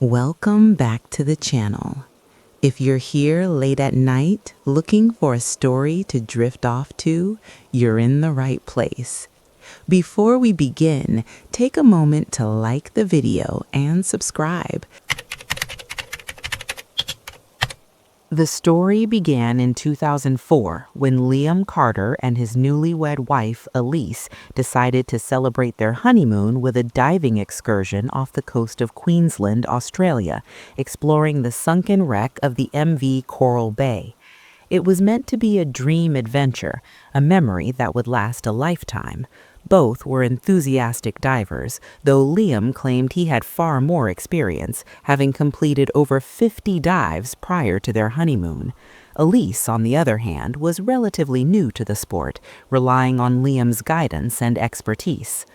Welcome back to the channel. If you're here late at night looking for a story to drift off to, you're in the right place. Before we begin, take a moment to like the video and subscribe. The story began in 2004 when Liam Carter and his newlywed wife, Elise, decided to celebrate their honeymoon with a diving excursion off the coast of Queensland, Australia, exploring the sunken wreck of the MV Coral Bay. It was meant to be a dream adventure, a memory that would last a lifetime. Both were enthusiastic divers, though Liam claimed he had far more experience, having completed over 50 dives prior to their honeymoon. Elise, on the other hand, was relatively new to the sport, relying on Liam's guidance and expertise.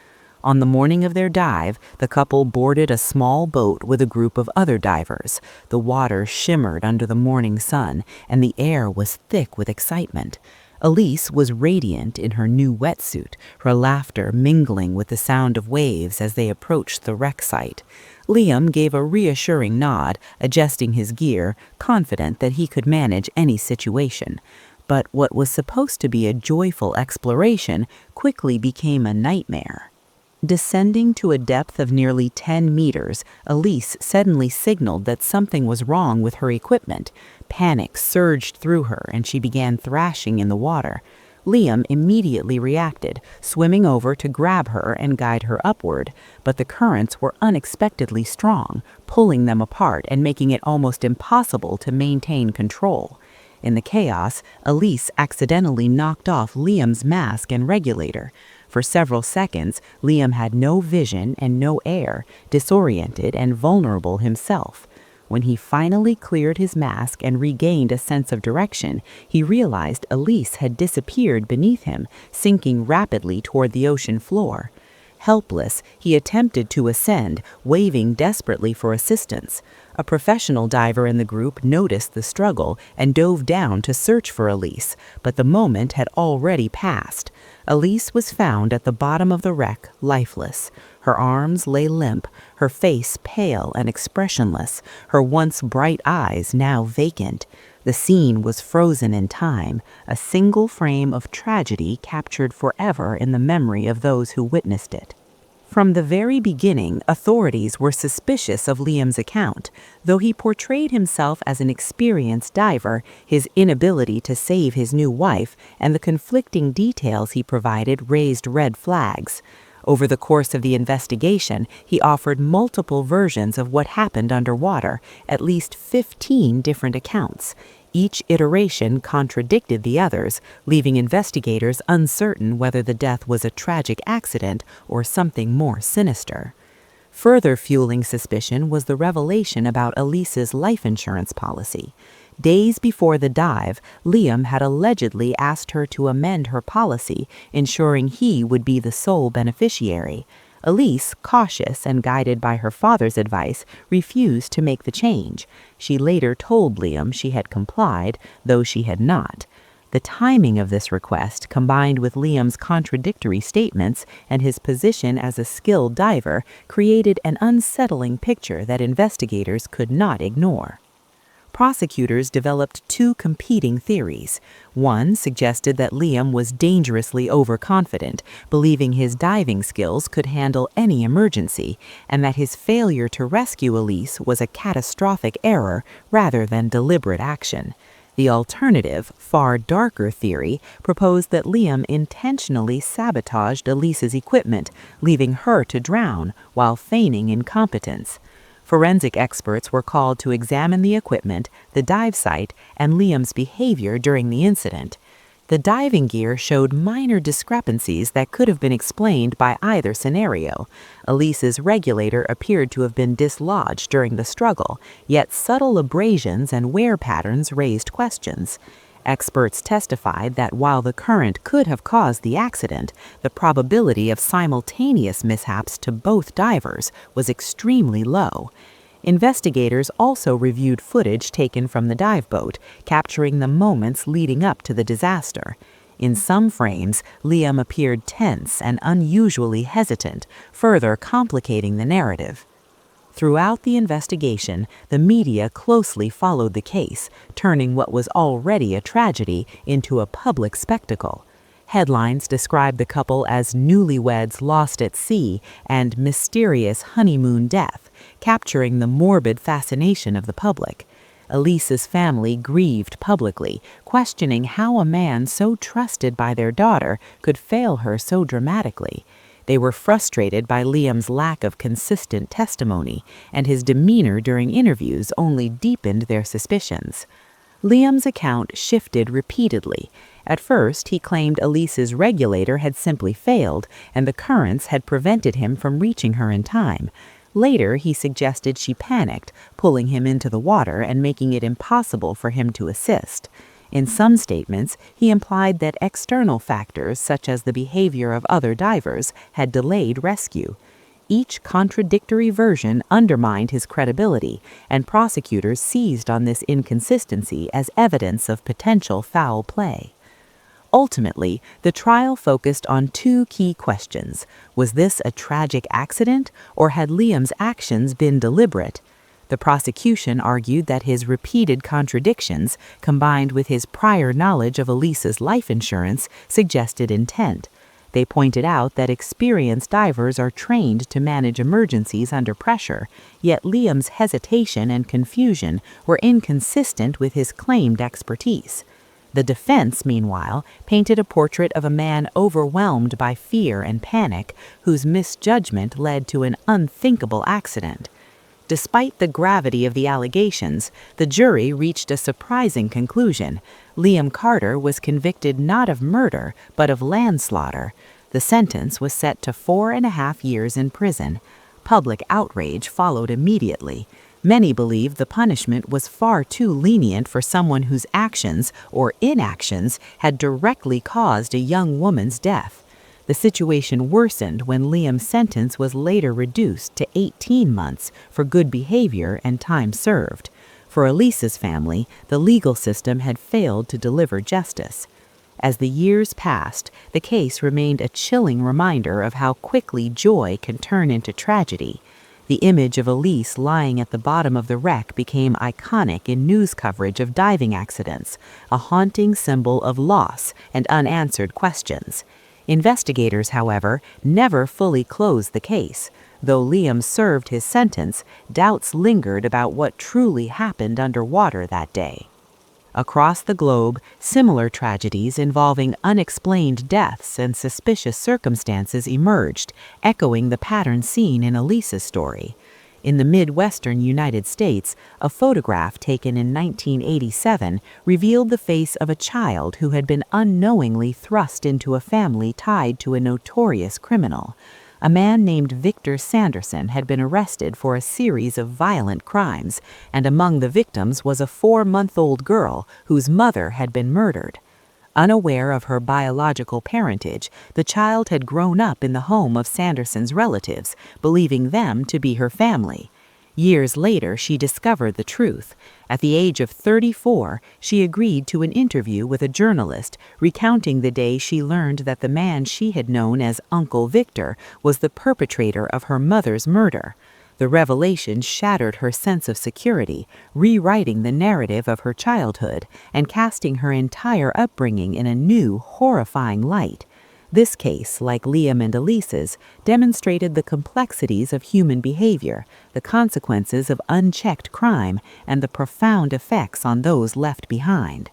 On the morning of their dive, the couple boarded a small boat with a group of other divers. The water shimmered under the morning sun, and the air was thick with excitement. Elise was radiant in her new wetsuit, her laughter mingling with the sound of waves as they approached the wreck site. Liam gave a reassuring nod, adjusting his gear, confident that he could manage any situation. But what was supposed to be a joyful exploration quickly became a nightmare. Descending to a depth of nearly 10 meters, Elise suddenly signaled that something was wrong with her equipment. Panic surged through her and she began thrashing in the water. Liam immediately reacted, swimming over to grab her and guide her upward, but the currents were unexpectedly strong, pulling them apart and making it almost impossible to maintain control. In the chaos, Elise accidentally knocked off Liam's mask and regulator. For several seconds, Liam had no vision and no air, disoriented and vulnerable himself. When he finally cleared his mask and regained a sense of direction, he realized Elise had disappeared beneath him, sinking rapidly toward the ocean floor. Helpless, he attempted to ascend, waving desperately for assistance. A professional diver in the group noticed the struggle and dove down to search for Elise, but the moment had already passed. Elise was found at the bottom of the wreck, lifeless. Her arms lay limp, her face pale and expressionless, her once bright eyes now vacant. The scene was frozen in time, a single frame of tragedy captured forever in the memory of those who witnessed it. From the very beginning, authorities were suspicious of Liam's account. Though he portrayed himself as an experienced diver, his inability to save his new wife and the conflicting details he provided raised red flags. Over the course of the investigation, he offered multiple versions of what happened underwater, at least 15 different accounts. Each iteration contradicted the others, leaving investigators uncertain whether the death was a tragic accident or something more sinister. Further fueling suspicion was the revelation about Elise's life insurance policy. Days before the dive, Liam had allegedly asked her to amend her policy, ensuring he would be the sole beneficiary. Elise, cautious and guided by her father's advice, refused to make the change. She later told Liam she had complied, though she had not. The timing of this request, combined with Liam's contradictory statements and his position as a skilled diver, created an unsettling picture that investigators could not ignore. Prosecutors developed two competing theories. One suggested that Liam was dangerously overconfident, believing his diving skills could handle any emergency, and that his failure to rescue Elise was a catastrophic error rather than deliberate action. The alternative, far darker theory proposed that Liam intentionally sabotaged Elise's equipment, leaving her to drown while feigning incompetence. Forensic experts were called to examine the equipment, the dive site, and Liam's behavior during the incident. The diving gear showed minor discrepancies that could have been explained by either scenario. Elise's regulator appeared to have been dislodged during the struggle, yet subtle abrasions and wear patterns raised questions. Experts testified that while the current could have caused the accident, the probability of simultaneous mishaps to both divers was extremely low. Investigators also reviewed footage taken from the dive boat, capturing the moments leading up to the disaster. In some frames, Liam appeared tense and unusually hesitant, further complicating the narrative. Throughout the investigation, the media closely followed the case, turning what was already a tragedy into a public spectacle. Headlines described the couple as newlyweds lost at sea and mysterious honeymoon death, capturing the morbid fascination of the public. Elise's family grieved publicly, questioning how a man so trusted by their daughter could fail her so dramatically. They were frustrated by Liam's lack of consistent testimony, and his demeanor during interviews only deepened their suspicions. Liam's account shifted repeatedly. At first, he claimed Elise's regulator had simply failed, and the currents had prevented him from reaching her in time. Later, he suggested she panicked, pulling him into the water and making it impossible for him to assist. In some statements, he implied that external factors, such as the behavior of other divers, had delayed rescue. Each contradictory version undermined his credibility, and prosecutors seized on this inconsistency as evidence of potential foul play. Ultimately, the trial focused on two key questions. Was this a tragic accident, or had Liam's actions been deliberate? The prosecution argued that his repeated contradictions, combined with his prior knowledge of Elise's life insurance, suggested intent. They pointed out that experienced divers are trained to manage emergencies under pressure, yet Liam's hesitation and confusion were inconsistent with his claimed expertise. The defense, meanwhile, painted a portrait of a man overwhelmed by fear and panic, whose misjudgment led to an unthinkable accident. Despite the gravity of the allegations, the jury reached a surprising conclusion. Liam Carter was convicted not of murder, but of manslaughter. The sentence was set to 4.5 years in prison. Public outrage followed immediately. Many believed the punishment was far too lenient for someone whose actions or inactions had directly caused a young woman's death. The situation worsened when Liam's sentence was later reduced to 18 months for good behavior and time served. For Elise's family, the legal system had failed to deliver justice. As the years passed, the case remained a chilling reminder of how quickly joy can turn into tragedy. The image of Elise lying at the bottom of the wreck became iconic in news coverage of diving accidents, a haunting symbol of loss and unanswered questions. Investigators, however, never fully closed the case. Though Liam served his sentence, doubts lingered about what truly happened underwater that day. Across the globe, similar tragedies involving unexplained deaths and suspicious circumstances emerged, echoing the pattern seen in Elise's story. In the Midwestern United States, a photograph taken in 1987 revealed the face of a child who had been unknowingly thrust into a family tied to a notorious criminal. A man named Victor Sanderson had been arrested for a series of violent crimes, and among the victims was a 4-month-old girl whose mother had been murdered. Unaware of her biological parentage, the child had grown up in the home of Sanderson's relatives, believing them to be her family. Years later, she discovered the truth. At the age of 34, she agreed to an interview with a journalist, recounting the day she learned that the man she had known as Uncle Victor was the perpetrator of her mother's murder. The revelation shattered her sense of security, rewriting the narrative of her childhood and casting her entire upbringing in a new, horrifying light. This case, like Liam and Elise's, demonstrated the complexities of human behavior, the consequences of unchecked crime, and the profound effects on those left behind.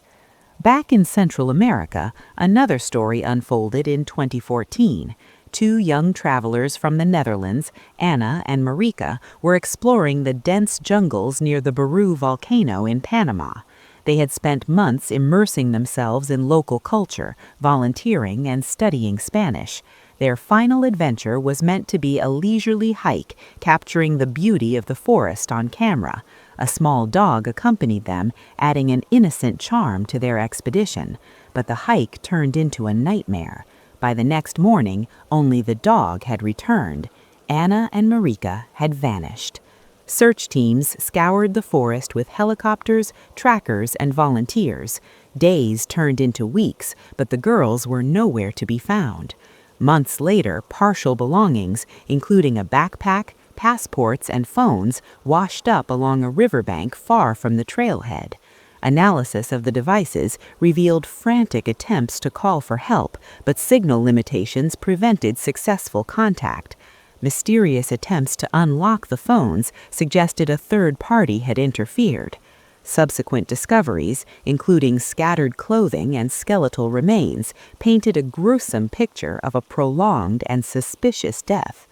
Back in Central America, another story unfolded in 2014. Two young travelers from the Netherlands, Anna and Marika, were exploring the dense jungles near the Baru volcano in Panama. They had spent months immersing themselves in local culture, volunteering, and studying Spanish. Their final adventure was meant to be a leisurely hike, capturing the beauty of the forest on camera. A small dog accompanied them, adding an innocent charm to their expedition. But the hike turned into a nightmare. By the next morning, only the dog had returned. Anna and Marika had vanished. Search teams scoured the forest with helicopters, trackers, and volunteers. Days turned into weeks, but the girls were nowhere to be found. Months later, partial belongings, including a backpack, passports and phones washed up along a riverbank far from the trailhead. Analysis of the devices revealed frantic attempts to call for help, but signal limitations prevented successful contact. Mysterious attempts to unlock the phones suggested a third party had interfered. Subsequent discoveries, including scattered clothing and skeletal remains, painted a gruesome picture of a prolonged and suspicious death.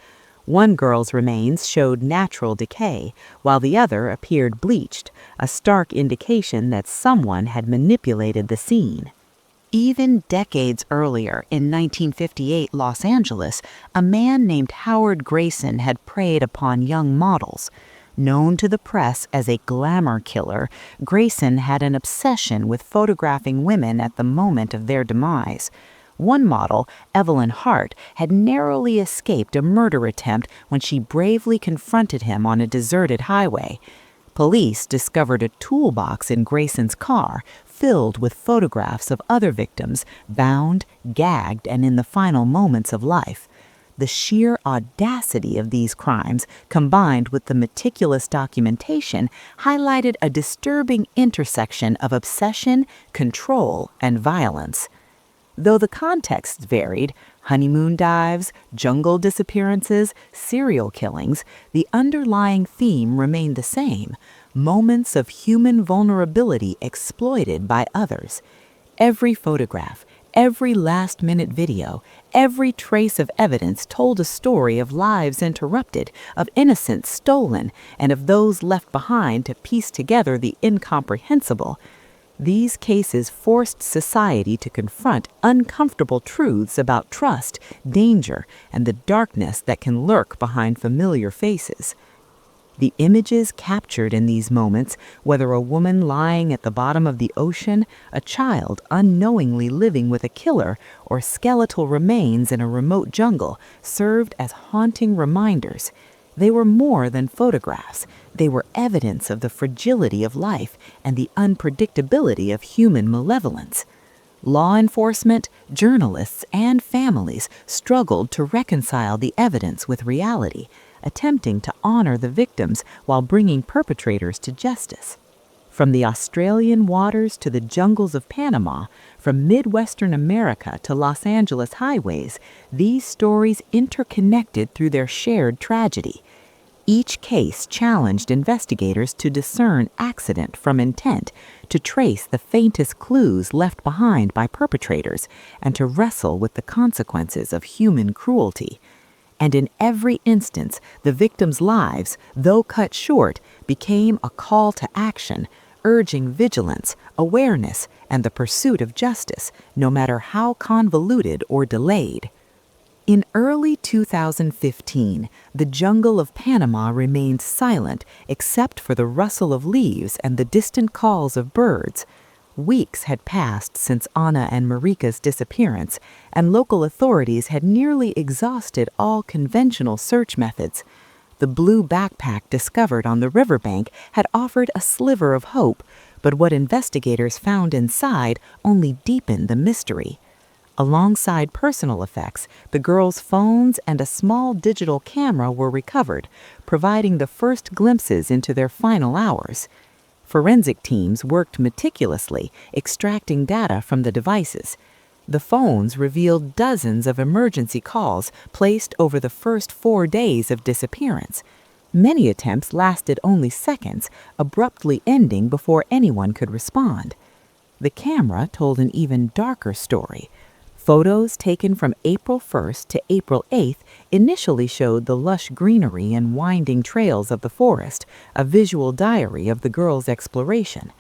One girl's remains showed natural decay, while the other appeared bleached, a stark indication that someone had manipulated the scene. Even decades earlier, in 1958 Los Angeles, a man named Howard Grayson had preyed upon young models. Known to the press as a glamour killer, Grayson had an obsession with photographing women at the moment of their demise. One model, Evelyn Hart, had narrowly escaped a murder attempt when she bravely confronted him on a deserted highway. Police discovered a toolbox in Grayson's car filled with photographs of other victims, bound, gagged, and in the final moments of life. The sheer audacity of these crimes, combined with the meticulous documentation, highlighted a disturbing intersection of obsession, control, and violence. Though the contexts varied, honeymoon dives, jungle disappearances, serial killings, the underlying theme remained the same: moments of human vulnerability exploited by others. Every photograph, every last-minute video, every trace of evidence told a story of lives interrupted, of innocents stolen, and of those left behind to piece together the incomprehensible. These cases forced society to confront uncomfortable truths about trust, danger, and the darkness that can lurk behind familiar faces. The images captured in these moments, whether a woman lying at the bottom of the ocean, a child unknowingly living with a killer, or skeletal remains in a remote jungle, served as haunting reminders. They were more than photographs. They were evidence of the fragility of life and the unpredictability of human malevolence. Law enforcement, journalists, and families struggled to reconcile the evidence with reality, attempting to honor the victims while bringing perpetrators to justice. From the Australian waters to the jungles of Panama, from Midwestern America to Los Angeles highways, these stories interconnected through their shared tragedy. Each case challenged investigators to discern accident from intent, to trace the faintest clues left behind by perpetrators, and to wrestle with the consequences of human cruelty. And in every instance, the victims' lives, though cut short, became a call to action, urging vigilance, awareness, and the pursuit of justice, no matter how convoluted or delayed. In early 2015, the jungle of Panama remained silent except for the rustle of leaves and the distant calls of birds. Weeks had passed since Ana and Marika's disappearance, and local authorities had nearly exhausted all conventional search methods. The blue backpack discovered on the riverbank had offered a sliver of hope, but what investigators found inside only deepened the mystery. Alongside personal effects, the girls' phones and a small digital camera were recovered, providing the first glimpses into their final hours. Forensic teams worked meticulously, extracting data from the devices. The phones revealed dozens of emergency calls placed over the first 4 days of disappearance. Many attempts lasted only seconds, abruptly ending before anyone could respond. The camera told an even darker story. Photos taken from April 1st to April 8th initially showed the lush greenery and winding trails of the forest, a visual diary of the girls' exploration.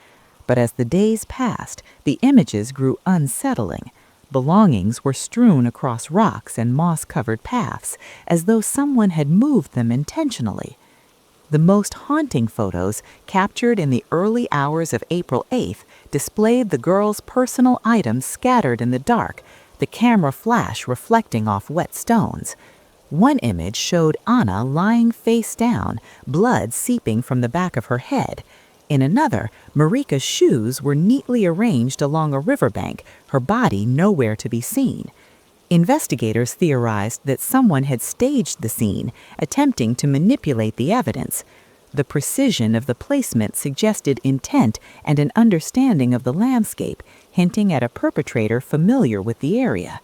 But as the days passed, the images grew unsettling. Belongings were strewn across rocks and moss-covered paths, as though someone had moved them intentionally. The most haunting photos, captured in the early hours of April 8th, displayed the girls' personal items scattered in the dark, the camera flash reflecting off wet stones. One image showed Ana lying face down, blood seeping from the back of her head. In another, Marika's shoes were neatly arranged along a riverbank, her body nowhere to be seen. Investigators theorized that someone had staged the scene, attempting to manipulate the evidence. The precision of the placement suggested intent and an understanding of the landscape, hinting at a perpetrator familiar with the area.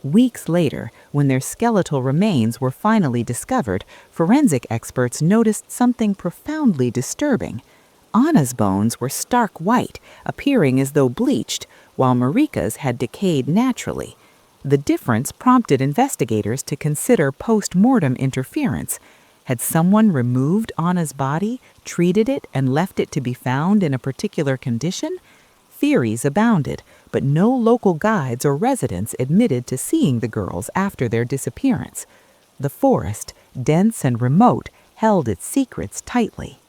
Weeks later, when their skeletal remains were finally discovered, forensic experts noticed something profoundly disturbing. Anna's bones were stark white, appearing as though bleached, while Marika's had decayed naturally. The difference prompted investigators to consider post-mortem interference. Had someone removed Anna's body, treated it, and left it to be found in a particular condition? Theories abounded, but no local guides or residents admitted to seeing the girls after their disappearance. The forest, dense and remote, held its secrets tightly.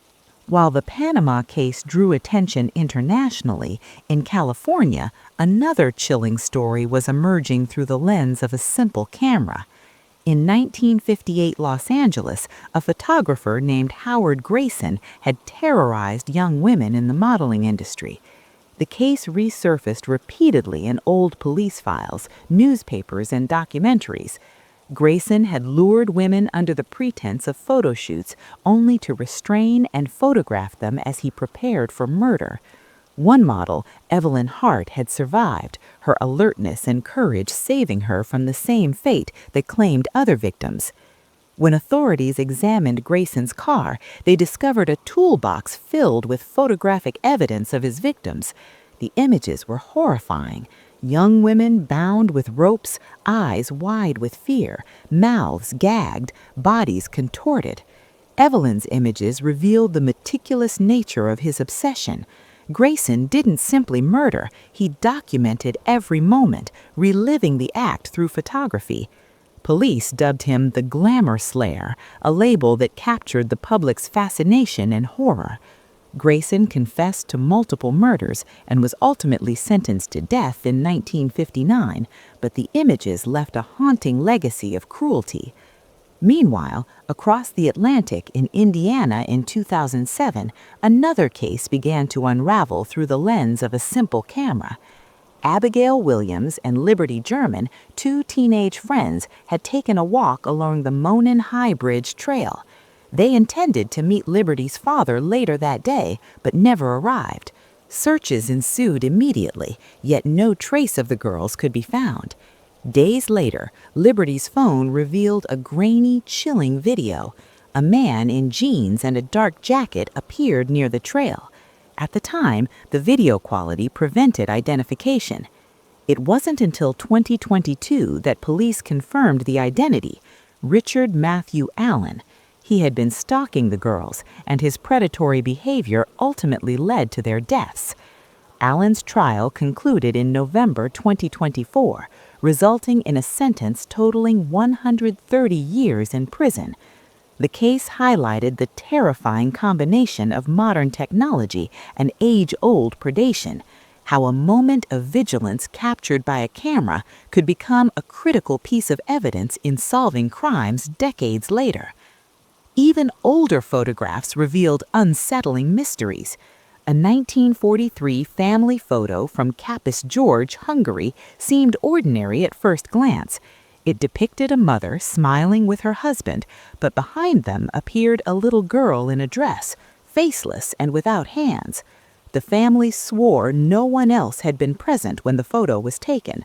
While the Panama case drew attention internationally, in California, another chilling story was emerging through the lens of a simple camera. In 1958 Los Angeles, a photographer named Howard Grayson had terrorized young women in the modeling industry. The case resurfaced repeatedly in old police files, newspapers, and documentaries. Grayson had lured women under the pretense of photo shoots, only to restrain and photograph them as he prepared for murder. One model, Evelyn Hart, had survived, her alertness and courage saving her from the same fate that claimed other victims. When authorities examined Grayson's car, they discovered a toolbox filled with photographic evidence of his victims. The images were horrifying. Young women bound with ropes, eyes wide with fear, mouths gagged, bodies contorted. Evelyn's images revealed the meticulous nature of his obsession. Grayson didn't simply murder, he documented every moment, reliving the act through photography. Police dubbed him the Glamour Slayer, a label that captured the public's fascination and horror. Grayson confessed to multiple murders and was ultimately sentenced to death in 1959, but the images left a haunting legacy of cruelty. Meanwhile, across the Atlantic in Indiana in 2007, another case began to unravel through the lens of a simple camera. Abigail Williams and Liberty German, two teenage friends, had taken a walk along the Monon High Bridge Trail. They intended to meet Liberty's father later that day, but never arrived. Searches ensued immediately, yet no trace of the girls could be found. Days later, Liberty's phone revealed a grainy, chilling video. A man in jeans and a dark jacket appeared near the trail. At the time, the video quality prevented identification. It wasn't until 2022 that police confirmed the identity: Richard Matthew Allen. He had been stalking the girls, and his predatory behavior ultimately led to their deaths. Allen's trial concluded in November 2024, resulting in a sentence totaling 130 years in prison. The case highlighted the terrifying combination of modern technology and age-old predation, how a moment of vigilance captured by a camera could become a critical piece of evidence in solving crimes decades later. Even older photographs revealed unsettling mysteries. A 1943 family photo from Kapis George, Hungary, seemed ordinary at first glance. It depicted a mother smiling with her husband, but behind them appeared a little girl in a dress, faceless and without hands. The family swore no one else had been present when the photo was taken.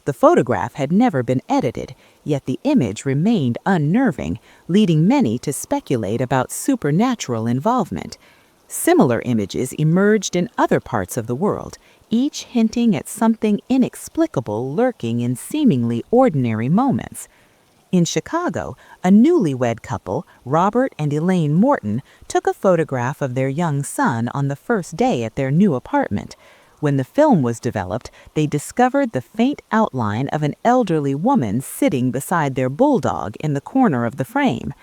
The photograph had never been edited, yet the image remained unnerving, leading many to speculate about supernatural involvement. Similar images emerged in other parts of the world, each hinting at something inexplicable lurking in seemingly ordinary moments. In Chicago, a newlywed couple, Robert and Elaine Morton, took a photograph of their young son on the first day at their new apartment. When the film was developed, they discovered the faint outline of an elderly woman sitting beside their bulldog in the corner of the frame.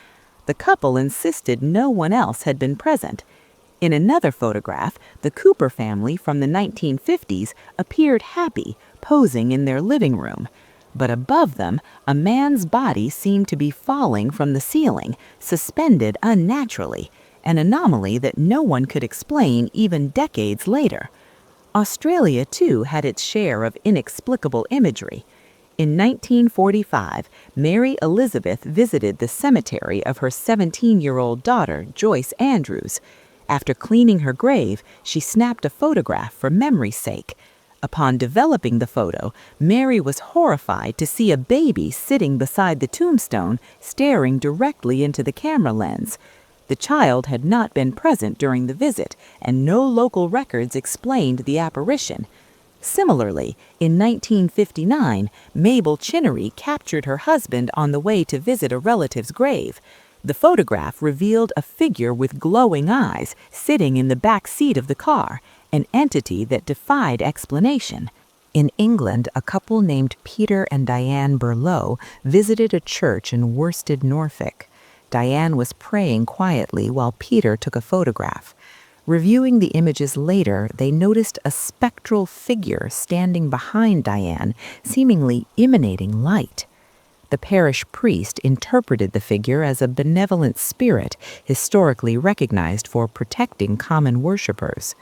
The couple insisted no one else had been present. In another photograph, the Cooper family from the 1950s appeared happy, posing in their living room. But above them, a man's body seemed to be falling from the ceiling, suspended unnaturally, an anomaly that no one could explain even decades later. Australia, too, had its share of inexplicable imagery. In 1945, Mary Elizabeth visited the cemetery of her 17-year-old daughter, Joyce Andrews. After cleaning her grave, she snapped a photograph for memory's sake. Upon developing the photo, Mary was horrified to see a baby sitting beside the tombstone, staring directly into the camera lens. The child had not been present during the visit, and no local records explained the apparition. Similarly, in 1959, Mabel Chinnery captured her husband on the way to visit a relative's grave. The photograph revealed a figure with glowing eyes sitting in the back seat of the car, an entity that defied explanation. In England, a couple named Peter and Diane Berlow visited a church in Worsted, Norfolk. Diane was praying quietly while Peter took a photograph. Reviewing the images later, they noticed a spectral figure standing behind Diane, seemingly emanating light. The parish priest interpreted the figure as a benevolent spirit, historically recognized for protecting common worshippers.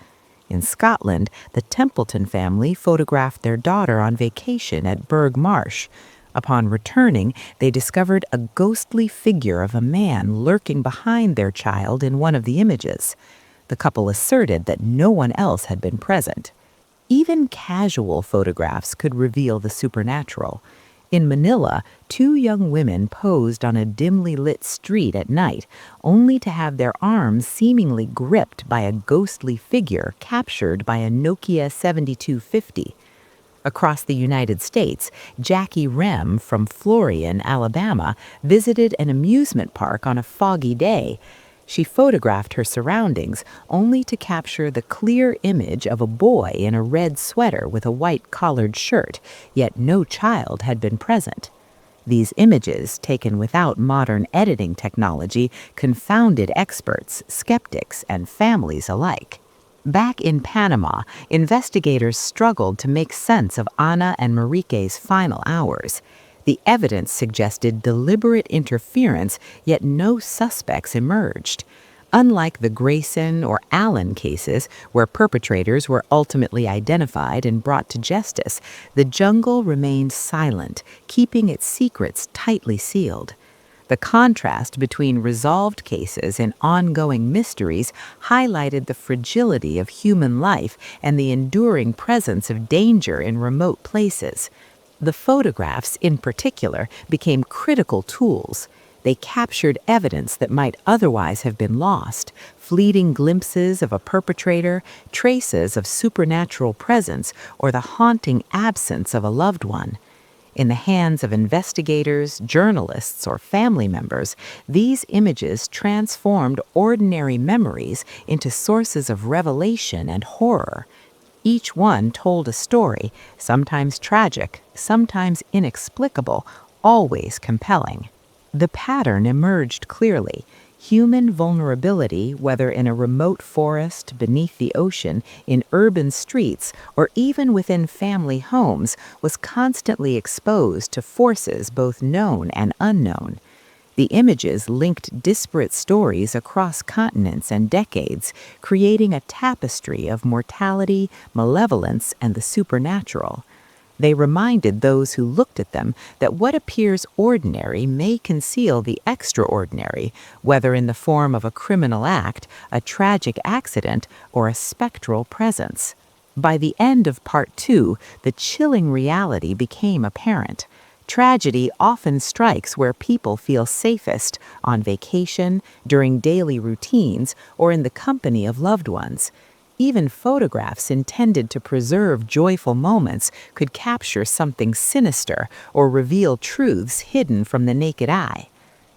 In Scotland, the Templeton family photographed their daughter on vacation at Burgh Marsh. Upon returning, they discovered a ghostly figure of a man lurking behind their child in one of the images. The couple asserted that no one else had been present. Even casual photographs could reveal the supernatural. In Manila, two young women posed on a dimly lit street at night, only to have their arms seemingly gripped by a ghostly figure captured by a Nokia 7250. Across the United States, Jackie Rem from Florian, Alabama, visited an amusement park on a foggy day. She photographed her surroundings only to capture the clear image of a boy in a red sweater with a white collared shirt, yet no child had been present. These images, taken without modern editing technology, confounded experts, skeptics, and families alike. Back in Panama, investigators struggled to make sense of Ana and Marique's final hours. The evidence suggested deliberate interference, yet no suspects emerged. Unlike the Grayson or Allen cases, where perpetrators were ultimately identified and brought to justice, the jungle remained silent, keeping its secrets tightly sealed. The contrast between resolved cases and ongoing mysteries highlighted the fragility of human life and the enduring presence of danger in remote places. The photographs, in particular, became critical tools. They captured evidence that might otherwise have been lost, fleeting glimpses of a perpetrator, traces of supernatural presence, or the haunting absence of a loved one. In the hands of investigators, journalists, or family members, these images transformed ordinary memories into sources of revelation and horror. Each one told a story, sometimes tragic, sometimes inexplicable, always compelling. The pattern emerged clearly. Human vulnerability, whether in a remote forest, beneath the ocean, in urban streets, or even within family homes, was constantly exposed to forces both known and unknown. The images linked disparate stories across continents and decades, creating a tapestry of mortality, malevolence, and the supernatural. They reminded those who looked at them that what appears ordinary may conceal the extraordinary, whether in the form of a criminal act, a tragic accident, or a spectral presence. By the end of Part 2, the chilling reality became apparent. Tragedy often strikes where people feel safest, on vacation, during daily routines, or in the company of loved ones. Even photographs intended to preserve joyful moments could capture something sinister or reveal truths hidden from the naked eye.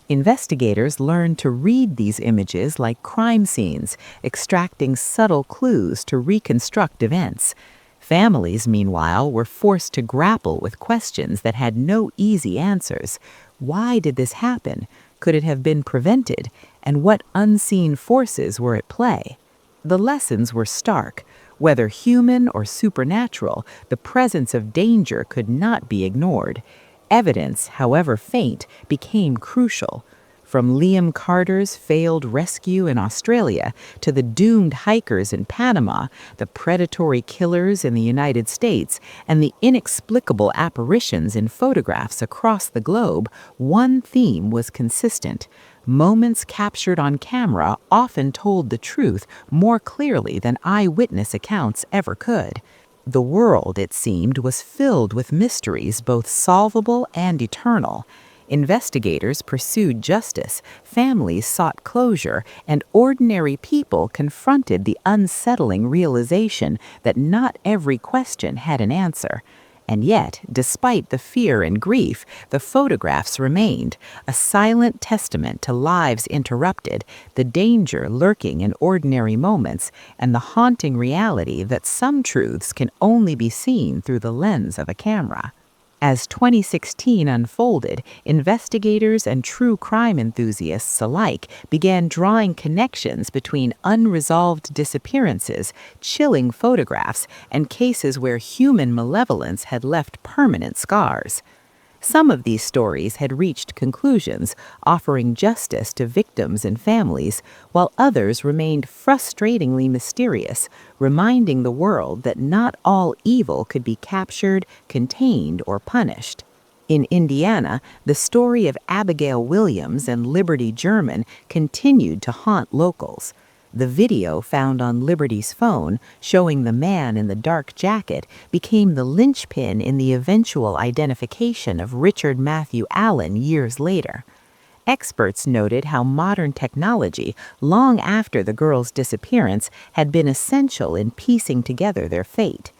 Investigators learned to read these images like crime scenes, extracting subtle clues to reconstruct events. Families, meanwhile, were forced to grapple with questions that had no easy answers. Why did this happen? Could it have been prevented? And what unseen forces were at play? The lessons were stark. Whether human or supernatural, the presence of danger could not be ignored. Evidence, however faint, became crucial. From Liam Carter's failed rescue in Australia to the doomed hikers in Panama, the predatory killers in the United States, and the inexplicable apparitions in photographs across the globe, one theme was consistent. Moments captured on camera often told the truth more clearly than eyewitness accounts ever could. The world, it seemed, was filled with mysteries both solvable and eternal. Investigators pursued justice, families sought closure, and ordinary people confronted the unsettling realization that not every question had an answer. And yet, despite the fear and grief, the photographs remained, a silent testament to lives interrupted, the danger lurking in ordinary moments, and the haunting reality that some truths can only be seen through the lens of a camera. As 2016 unfolded, investigators and true crime enthusiasts alike began drawing connections between unresolved disappearances, chilling photographs, and cases where human malevolence had left permanent scars. Some of these stories had reached conclusions, offering justice to victims and families, while others remained frustratingly mysterious, reminding the world that not all evil could be captured, contained, or punished. In Indiana, the story of Abigail Williams and Liberty German continued to haunt locals. The video found on Liberty's phone, showing the man in the dark jacket, became the linchpin in the eventual identification of Richard Matthew Allen years later. Experts noted how modern technology, long after the girl's disappearance, had been essential in piecing together their fate.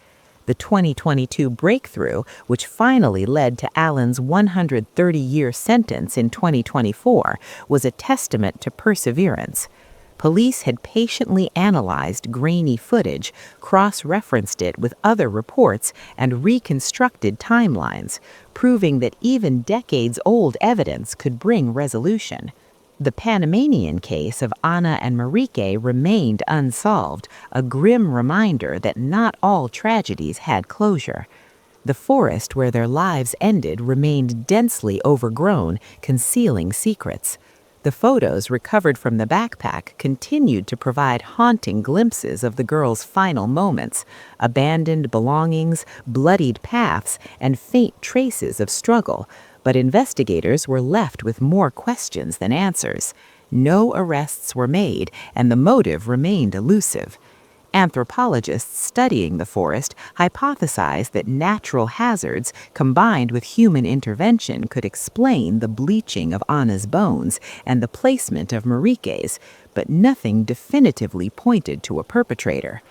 The 2022 breakthrough, which finally led to Allen's 130-year sentence in 2024, was a testament to perseverance. Police had patiently analyzed grainy footage, cross-referenced it with other reports, and reconstructed timelines, proving that even decades-old evidence could bring resolution. The Panamanian case of Ana and Marique remained unsolved, a grim reminder that not all tragedies had closure. The forest where their lives ended remained densely overgrown, concealing secrets. The photos recovered from the backpack continued to provide haunting glimpses of the girl's final moments, abandoned belongings, bloodied paths, and faint traces of struggle, but investigators were left with more questions than answers. No arrests were made, and the motive remained elusive. Anthropologists studying the forest hypothesized that natural hazards combined with human intervention could explain the bleaching of Anna's bones and the placement of Marique's, but nothing definitively pointed to a perpetrator.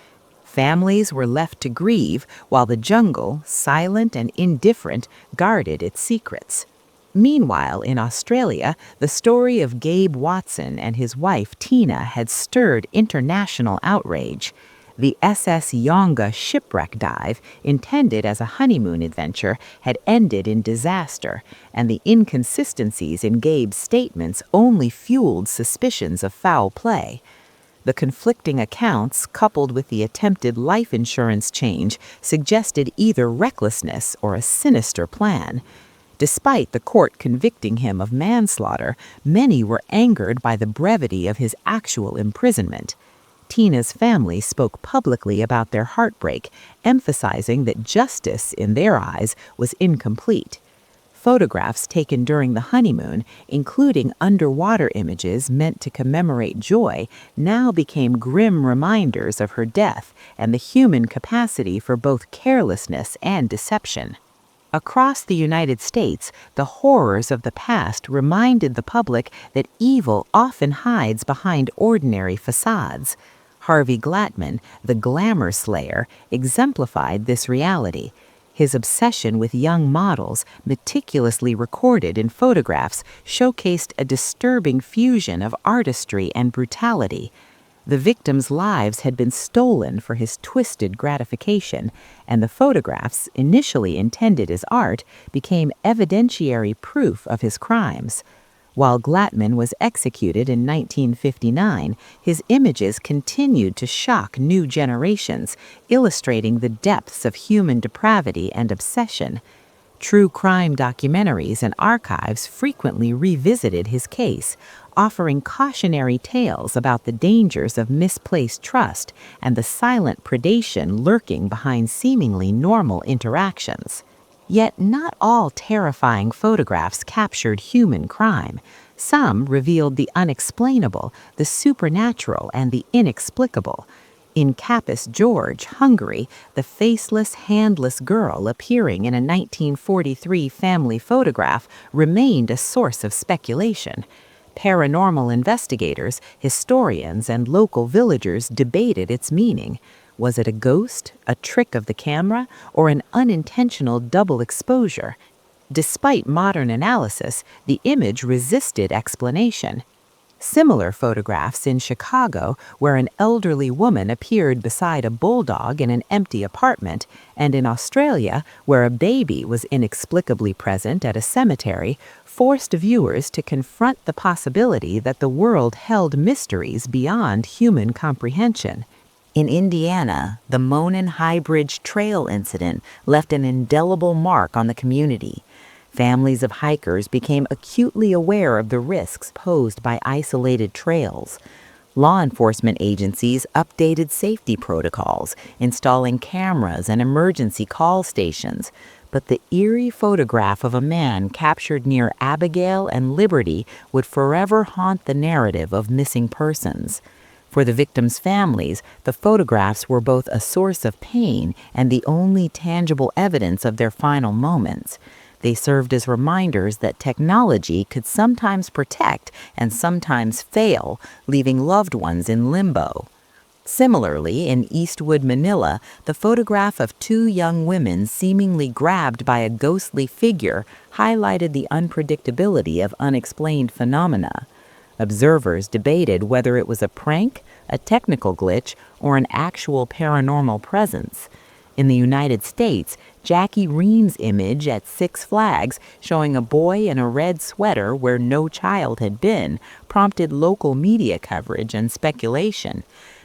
Families were left to grieve while the jungle, silent and indifferent, guarded its secrets. Meanwhile, in Australia, the story of Gabe Watson and his wife Tina had stirred international outrage. The SS Yonga shipwreck dive, intended as a honeymoon adventure, had ended in disaster, and the inconsistencies in Gabe's statements only fueled suspicions of foul play. The conflicting accounts, coupled with the attempted life insurance change, suggested either recklessness or a sinister plan. Despite the court convicting him of manslaughter, many were angered by the brevity of his actual imprisonment. Tina's family spoke publicly about their heartbreak, emphasizing that justice, in their eyes, was incomplete. Photographs taken during the honeymoon, including underwater images meant to commemorate joy, now became grim reminders of her death and the human capacity for both carelessness and deception. Across the United States, the horrors of the past reminded the public that evil often hides behind ordinary facades. Harvey Glattman, the glamour slayer, exemplified this reality. His obsession with young models, meticulously recorded in photographs, showcased a disturbing fusion of artistry and brutality. The victims' lives had been stolen for his twisted gratification, and the photographs, initially intended as art, became evidentiary proof of his crimes. While Glattman was executed in 1959, his images continued to shock new generations, illustrating the depths of human depravity and obsession. True crime documentaries and archives frequently revisited his case, offering cautionary tales about the dangers of misplaced trust and the silent predation lurking behind seemingly normal interactions. Yet not all terrifying photographs captured human crime. Some revealed the unexplainable, the supernatural, and the inexplicable. In Kapis, George, Hungary, the faceless, handless girl appearing in a 1943 family photograph remained a source of speculation. Paranormal investigators, historians, and local villagers debated its meaning. Was it a ghost, a trick of the camera, or an unintentional double exposure? Despite modern analysis, the image resisted explanation. Similar photographs in Chicago, where an elderly woman appeared beside a bulldog in an empty apartment, and in Australia, where a baby was inexplicably present at a cemetery, forced viewers to confront the possibility that the world held mysteries beyond human comprehension. In Indiana, the Monon High Bridge Trail incident left an indelible mark on the community. Families of hikers became acutely aware of the risks posed by isolated trails. Law enforcement agencies updated safety protocols, installing cameras and emergency call stations. But the eerie photograph of a man captured near Abigail and Liberty would forever haunt the narrative of missing persons. For the victims' families, the photographs were both a source of pain and the only tangible evidence of their final moments. They served as reminders that technology could sometimes protect and sometimes fail, leaving loved ones in limbo. Similarly, in Eastwood, Manila, the photograph of two young women seemingly grabbed by a ghostly figure highlighted the unpredictability of unexplained phenomena. Observers debated whether it was a prank, a technical glitch, or an actual paranormal presence. In the United States, Jackie Ream's image at Six Flags showing a boy in a red sweater where no child had been prompted local media coverage and speculation.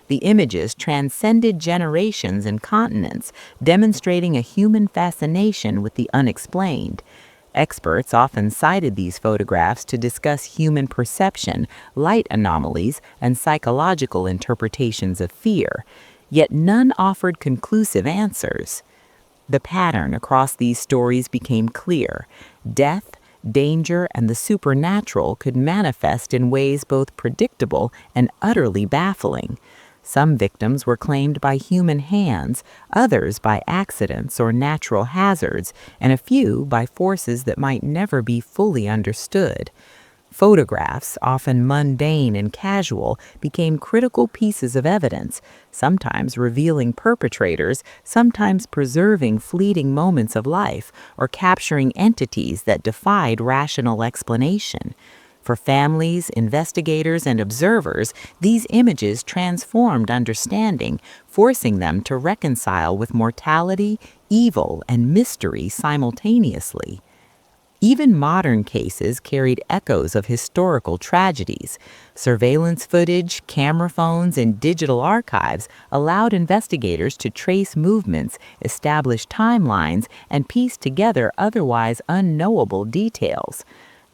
The images transcended generations and continents, demonstrating a human fascination with the unexplained. Experts often cited these photographs to discuss human perception, light anomalies, and psychological interpretations of fear, yet none offered conclusive answers. The pattern across these stories became clear. Death, danger, and the supernatural could manifest in ways both predictable and utterly baffling. Some victims were claimed by human hands, others by accidents or natural hazards, and a few by forces that might never be fully understood. Photographs, often mundane and casual, became critical pieces of evidence, sometimes revealing perpetrators, sometimes preserving fleeting moments of life, or capturing entities that defied rational explanation. For families, investigators, and observers, these images transformed understanding, forcing them to reconcile with mortality, evil, and mystery simultaneously. Even modern cases carried echoes of historical tragedies. Surveillance footage, camera phones, and digital archives allowed investigators to trace movements, establish timelines, and piece together otherwise unknowable details.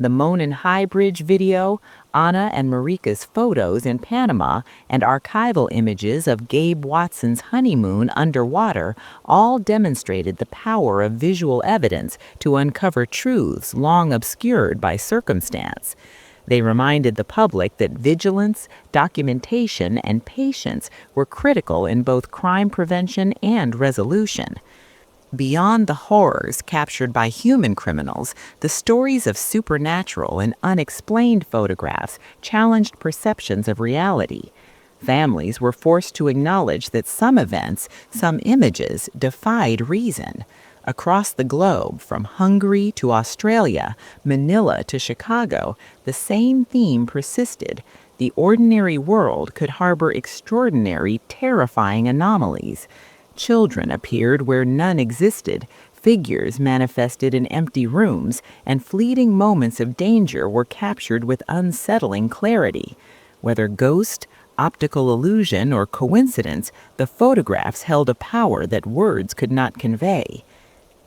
The Monon High Bridge video, Anna and Marika's photos in Panama, and archival images of Gabe Watson's honeymoon underwater all demonstrated the power of visual evidence to uncover truths long obscured by circumstance. They reminded the public that vigilance, documentation, and patience were critical in both crime prevention and resolution. Beyond the horrors captured by human criminals, the stories of supernatural and unexplained photographs challenged perceptions of reality. Families were forced to acknowledge that some events, some images, defied reason. Across the globe, from Hungary to Australia, Manila to Chicago, the same theme persisted. The ordinary world could harbor extraordinary, terrifying anomalies. Children appeared where none existed, figures manifested in empty rooms, and fleeting moments of danger were captured with unsettling clarity. Whether ghost, optical illusion, or coincidence, the photographs held a power that words could not convey.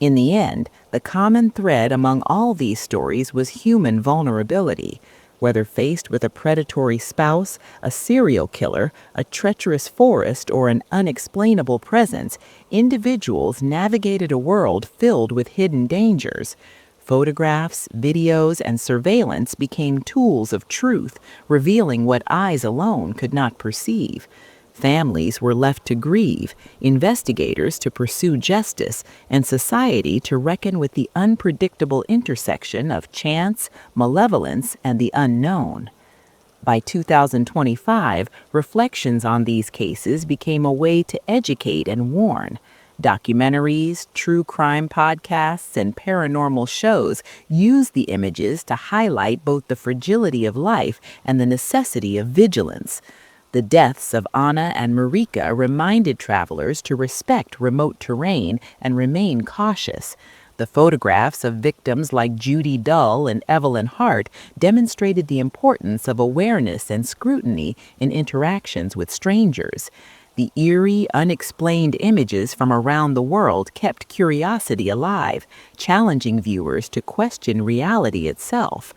In the end, the common thread among all these stories was human vulnerability. Whether faced with a predatory spouse, a serial killer, a treacherous forest, or an unexplainable presence, individuals navigated a world filled with hidden dangers. Photographs, videos, and surveillance became tools of truth, revealing what eyes alone could not perceive. Families were left to grieve, investigators to pursue justice, and society to reckon with the unpredictable intersection of chance, malevolence, and the unknown. By 2025, reflections on these cases became a way to educate and warn. Documentaries, true crime podcasts, and paranormal shows use the images to highlight both the fragility of life and the necessity of vigilance. The deaths of Anna and Marika reminded travelers to respect remote terrain and remain cautious. The photographs of victims like Judy Dull and Evelyn Hart demonstrated the importance of awareness and scrutiny in interactions with strangers. The eerie, unexplained images from around the world kept curiosity alive, challenging viewers to question reality itself.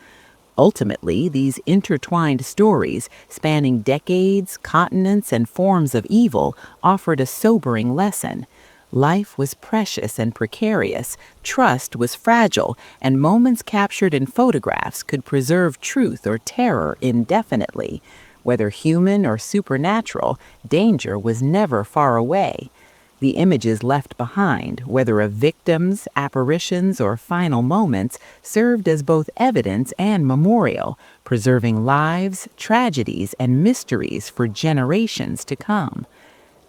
Ultimately, these intertwined stories, spanning decades, continents, and forms of evil, offered a sobering lesson. Life was precious and precarious, trust was fragile, and moments captured in photographs could preserve truth or terror indefinitely. Whether human or supernatural, danger was never far away. The images left behind, whether of victims, apparitions, or final moments, served as both evidence and memorial, preserving lives, tragedies, and mysteries for generations to come.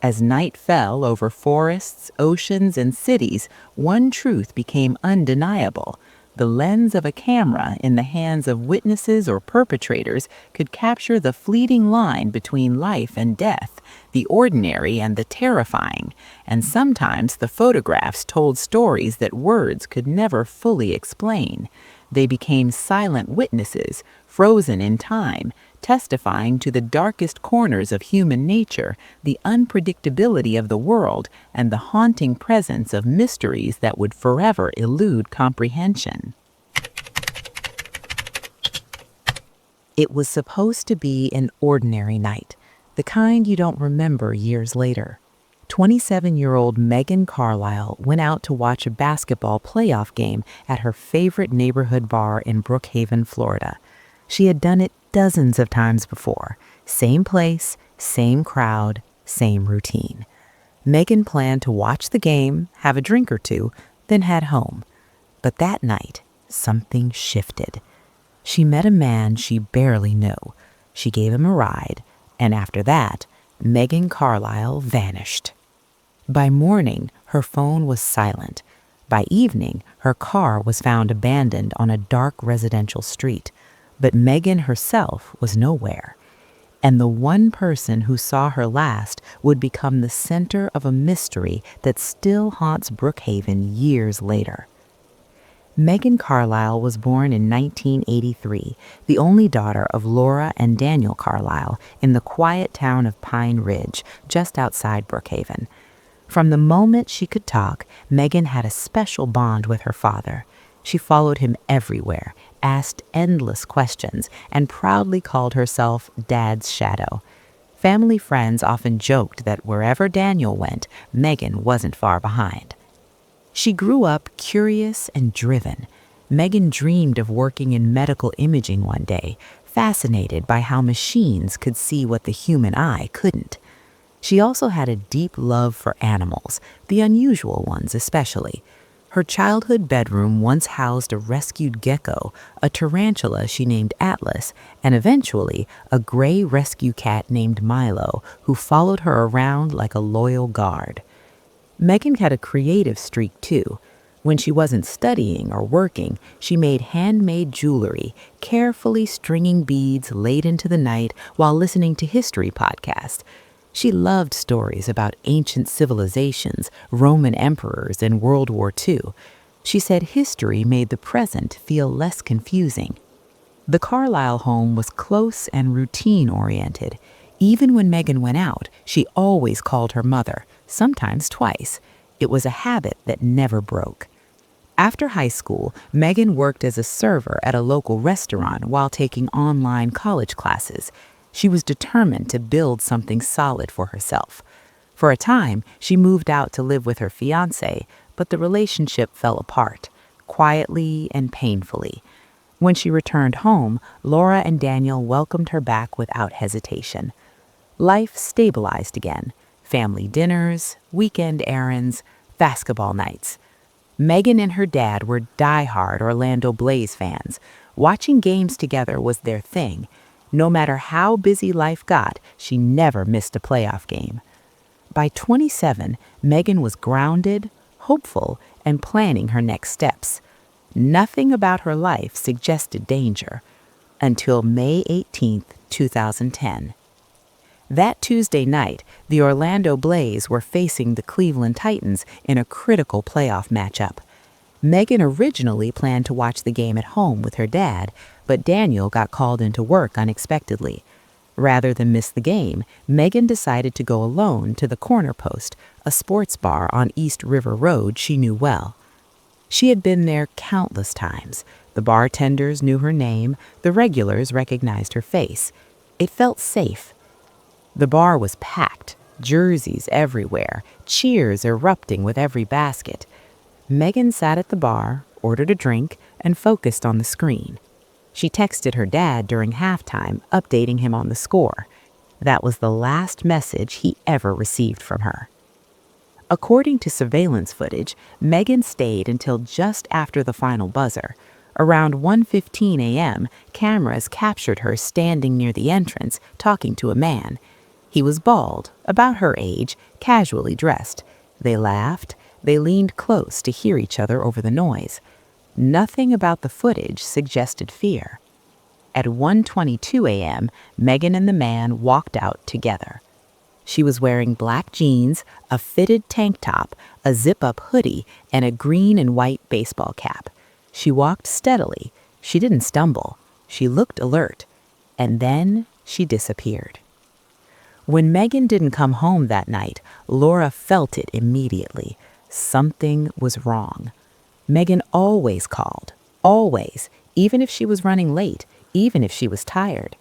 As night fell over forests, oceans, and cities, one truth became undeniable. The lens of a camera in the hands of witnesses or perpetrators could capture the fleeting line between life and death, the ordinary and the terrifying, and sometimes the photographs told stories that words could never fully explain. They became silent witnesses, frozen in time, testifying to the darkest corners of human nature, the unpredictability of the world, and the haunting presence of mysteries that would forever elude comprehension. It was supposed to be an ordinary night, the kind you don't remember years later. 27-year-old Megan Carlisle went out to watch a basketball playoff game at her favorite neighborhood bar in Brookhaven, Florida. She had done it dozens of times before. Same place, same crowd, same routine. Megan planned to watch the game, have a drink or two, then head home. But that night, something shifted. She met a man she barely knew. She gave him a ride, and after that, Megan Carlisle vanished. By morning, her phone was silent. By evening, her car was found abandoned on a dark residential street. But Megan herself was nowhere. And the one person who saw her last would become the center of a mystery that still haunts Brookhaven years later. Megan Carlisle was born in 1983, the only daughter of Laura and Daniel Carlisle in the quiet town of Pine Ridge, just outside Brookhaven. From the moment she could talk, Megan had a special bond with her father. She followed him everywhere, asked endless questions, and proudly called herself Dad's shadow. Family friends often joked that wherever Daniel went, Megan wasn't far behind. She grew up curious and driven. Megan dreamed of working in medical imaging one day, fascinated by how machines could see what the human eye couldn't. She also had a deep love for animals, the unusual ones especially. Her childhood bedroom once housed a rescued gecko, a tarantula she named Atlas, and eventually a gray rescue cat named Milo, who followed her around like a loyal guard. Megan had a creative streak too. When she wasn't studying or working, she made handmade jewelry, carefully stringing beads late into the night while listening to history podcasts. She loved stories about ancient civilizations, Roman emperors, and World War II. She said history made the present feel less confusing. The Carlisle home was close and routine-oriented. Even when Megan went out, she always called her mother, sometimes twice. It was a habit that never broke. After high school, Megan worked as a server at a local restaurant while taking online college classes. She was determined to build something solid for herself. For a time, she moved out to live with her fiancé, but the relationship fell apart, quietly and painfully. When she returned home, Laura and Daniel welcomed her back without hesitation. Life stabilized again. Family dinners, weekend errands, basketball nights. Megan and her dad were diehard Orlando Blaze fans. Watching games together was their thing. No matter how busy life got, she never missed a playoff game. By 27, Megan was grounded, hopeful, and planning her next steps. Nothing about her life suggested danger until May 18, 2010. That Tuesday night, the Orlando Blaze were facing the Cleveland Titans in a critical playoff matchup. Megan originally planned to watch the game at home with her dad, but Daniel got called into work unexpectedly. Rather than miss the game, Megan decided to go alone to the Corner Post, a sports bar on East River Road she knew well. She had been there countless times. The bartenders knew her name, the regulars recognized her face. It felt safe. The bar was packed, jerseys everywhere, cheers erupting with every basket. Megan sat at the bar, ordered a drink, and focused on the screen. She texted her dad during halftime, updating him on the score. That was the last message he ever received from her. According to surveillance footage, Megan stayed until just after the final buzzer. Around 1:15 a.m., cameras captured her standing near the entrance, talking to a man. He was bald, about her age, casually dressed. They laughed. They leaned close to hear each other over the noise. Nothing about the footage suggested fear. At 1:22 a.m., Megan and the man walked out together. She was wearing black jeans, a fitted tank top, a zip-up hoodie, and a green and white baseball cap. She walked steadily. She didn't stumble. She looked alert. And then she disappeared. When Megan didn't come home that night, Laura felt it immediately. Something was wrong. Megan always called, always, even if she was running late, even if she was tired.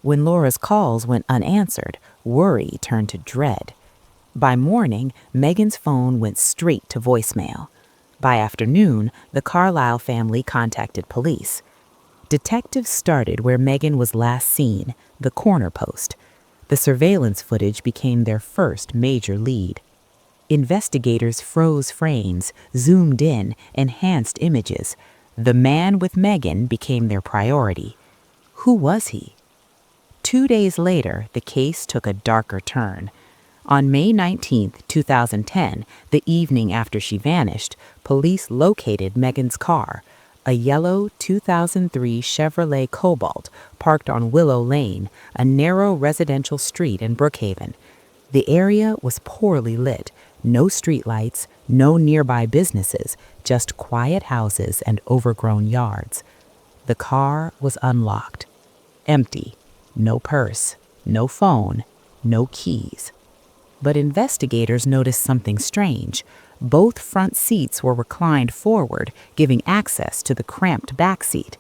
When Laura's calls went unanswered, worry turned to dread. By morning, Megan's phone went straight to voicemail. By afternoon, the Carlisle family contacted police. Detectives started where Megan was last seen, the Corner Post. The surveillance footage became their first major lead. Investigators froze frames, zoomed in, enhanced images. The man with Megan became their priority. Who was he? 2 days later, the case took a darker turn. On May 19, 2010, the evening after she vanished, police located Megan's car, a yellow 2003 Chevrolet Cobalt parked on Willow Lane, a narrow residential street in Brookhaven. The area was poorly lit, no streetlights, no nearby businesses, just quiet houses and overgrown yards. The car was unlocked. Empty. No purse, no phone, no keys. But investigators noticed something strange. Both front seats were reclined forward, giving access to the cramped back seat.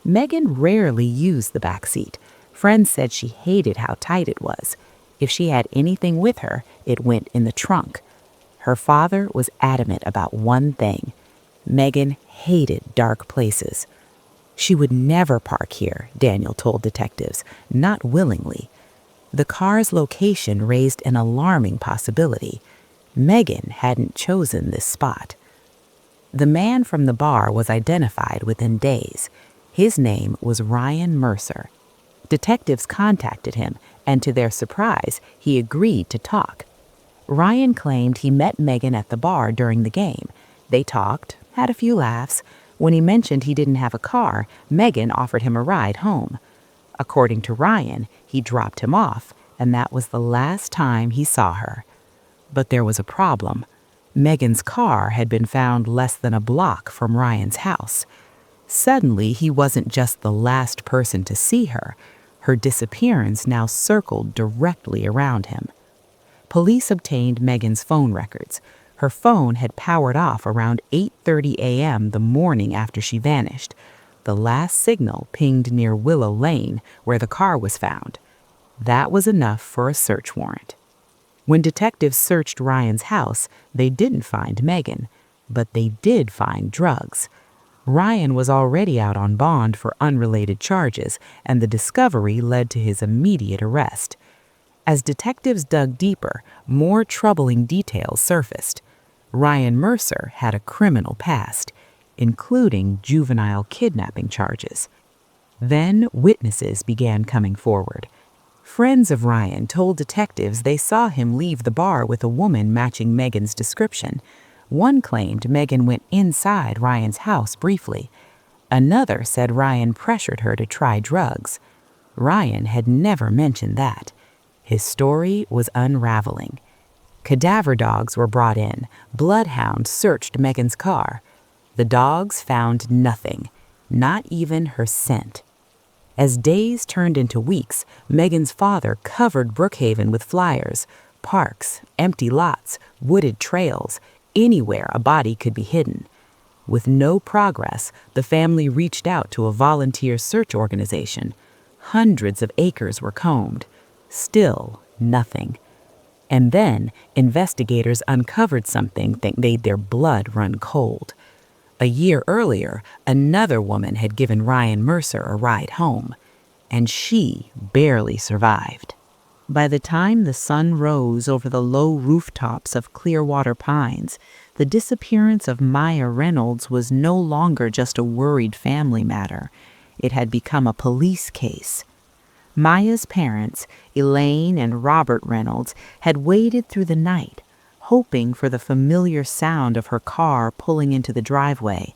Megan rarely used the back seat. Friends said she hated how tight it was. If she had anything with her, it went in the trunk. Her father was adamant about one thing. Megan hated dark places. She would never park here, Daniel told detectives, not willingly. The car's location raised an alarming possibility. Megan hadn't chosen this spot. The man from the bar was identified within days. His name was Ryan Mercer. Detectives contacted him, and to their surprise, he agreed to talk. Ryan claimed he met Megan at the bar during the game. They talked, had a few laughs. When he mentioned he didn't have a car, Megan offered him a ride home. According to Ryan, he dropped him off, and that was the last time he saw her. But there was a problem. Megan's car had been found less than a block from Ryan's house. Suddenly, he wasn't just the last person to see her. Her disappearance now circled directly around him. Police obtained Megan's phone records. Her phone had powered off around 8:30 a.m. the morning after she vanished. The last signal pinged near Willow Lane, where the car was found. That was enough for a search warrant. When detectives searched Ryan's house, they didn't find Megan, but they did find drugs. Ryan was already out on bond for unrelated charges, and the discovery led to his immediate arrest. As detectives dug deeper, more troubling details surfaced. Ryan Mercer had a criminal past, including juvenile kidnapping charges. Then witnesses began coming forward. Friends of Ryan told detectives they saw him leave the bar with a woman matching Megan's description. One claimed Megan went inside Ryan's house briefly. Another said Ryan pressured her to try drugs. Ryan had never mentioned that. His story was unraveling. Cadaver dogs were brought in. Bloodhounds searched Megan's car. The dogs found nothing, not even her scent. As days turned into weeks, Megan's father covered Brookhaven with flyers, parks, empty lots, wooded trails, anywhere a body could be hidden. With no progress, the family reached out to a volunteer search organization. Hundreds of acres were combed. Still nothing. And then investigators uncovered something that made their blood run cold. A year earlier, another woman had given Ryan Mercer a ride home, and she barely survived. By the time the sun rose over the low rooftops of Clearwater Pines, the disappearance of Maya Reynolds was no longer just a worried family matter. It had become a police case. Maya's parents, Elaine and Robert Reynolds, had waited through the night, hoping for the familiar sound of her car pulling into the driveway,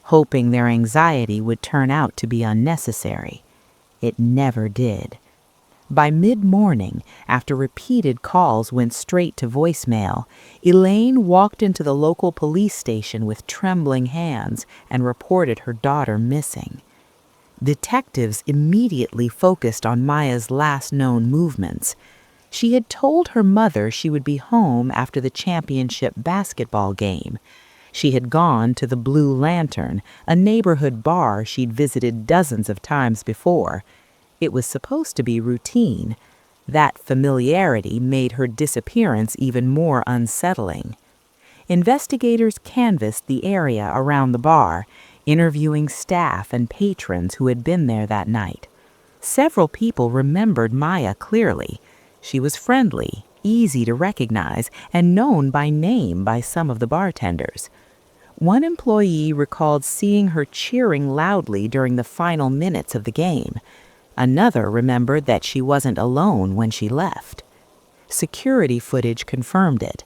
hoping their anxiety would turn out to be unnecessary. It never did. By mid-morning, after repeated calls went straight to voicemail, Elaine walked into the local police station with trembling hands and reported her daughter missing. Detectives immediately focused on Maya's last known movements. She had told her mother she would be home after the championship basketball game. She had gone to the Blue Lantern, a neighborhood bar she'd visited dozens of times before. It was supposed to be routine. That familiarity made her disappearance even more unsettling. Investigators canvassed the area around the bar, interviewing staff and patrons who had been there that night. Several people remembered Maya clearly. She was friendly, easy to recognize, and known by name by some of the bartenders. One employee recalled seeing her cheering loudly during the final minutes of the game. Another remembered that she wasn't alone when she left. Security footage confirmed it.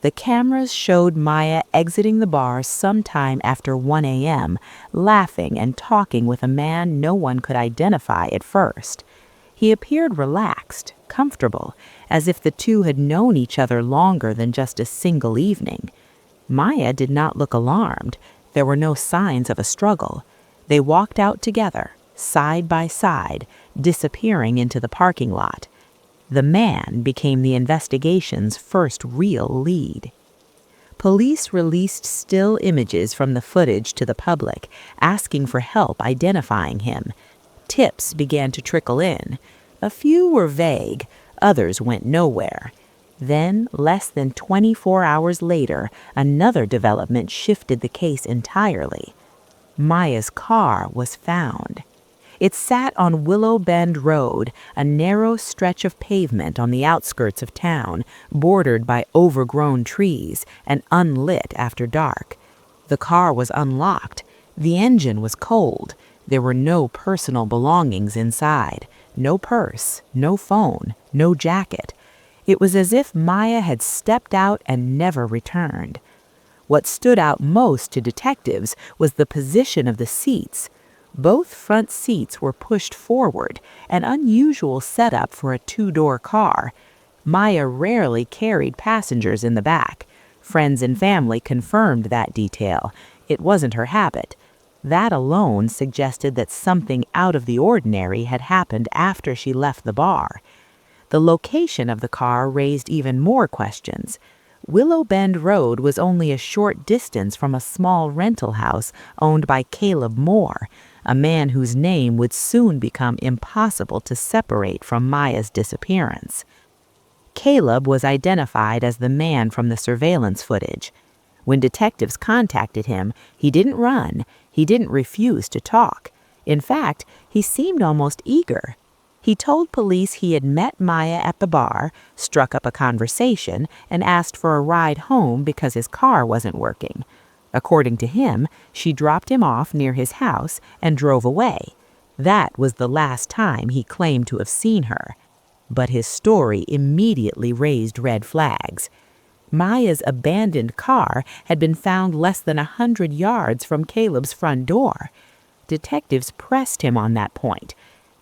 The cameras showed Maya exiting the bar sometime after 1 a.m., laughing and talking with a man no one could identify at first. He appeared relaxed, comfortable, as if the two had known each other longer than just a single evening. Maya did not look alarmed. There were no signs of a struggle. They walked out together, side by side, disappearing into the parking lot. The man became the investigation's first real lead. Police released still images from the footage to the public, asking for help identifying him. Tips began to trickle in. A few were vague, others went nowhere. Then, less than 24 hours later, another development shifted the case entirely. Maya's car was found. It sat on Willow Bend Road, a narrow stretch of pavement on the outskirts of town, bordered by overgrown trees and unlit after dark. The car was unlocked. The engine was cold. There were no personal belongings inside. No purse, no phone, no jacket. It was as if Maya had stepped out and never returned. What stood out most to detectives was the position of the seats. Both front seats were pushed forward, an unusual setup for a two-door car. Maya rarely carried passengers in the back. Friends and family confirmed that detail. It wasn't her habit. That alone suggested that something out of the ordinary had happened after she left the bar. The location of the car raised even more questions. Willow Bend Road was only a short distance from a small rental house owned by Caleb Moore, a man whose name would soon become impossible to separate from Maya's disappearance. Caleb was identified as the man from the surveillance footage. When detectives contacted him, he didn't run, he didn't refuse to talk. In fact, he seemed almost eager. He told police he had met Maya at the bar, struck up a conversation, and asked for a ride home because his car wasn't working. According to him, she dropped him off near his house and drove away. That was the last time he claimed to have seen her. But his story immediately raised red flags. Maya's abandoned car had been found less than 100 yards from Caleb's front door. Detectives pressed him on that point.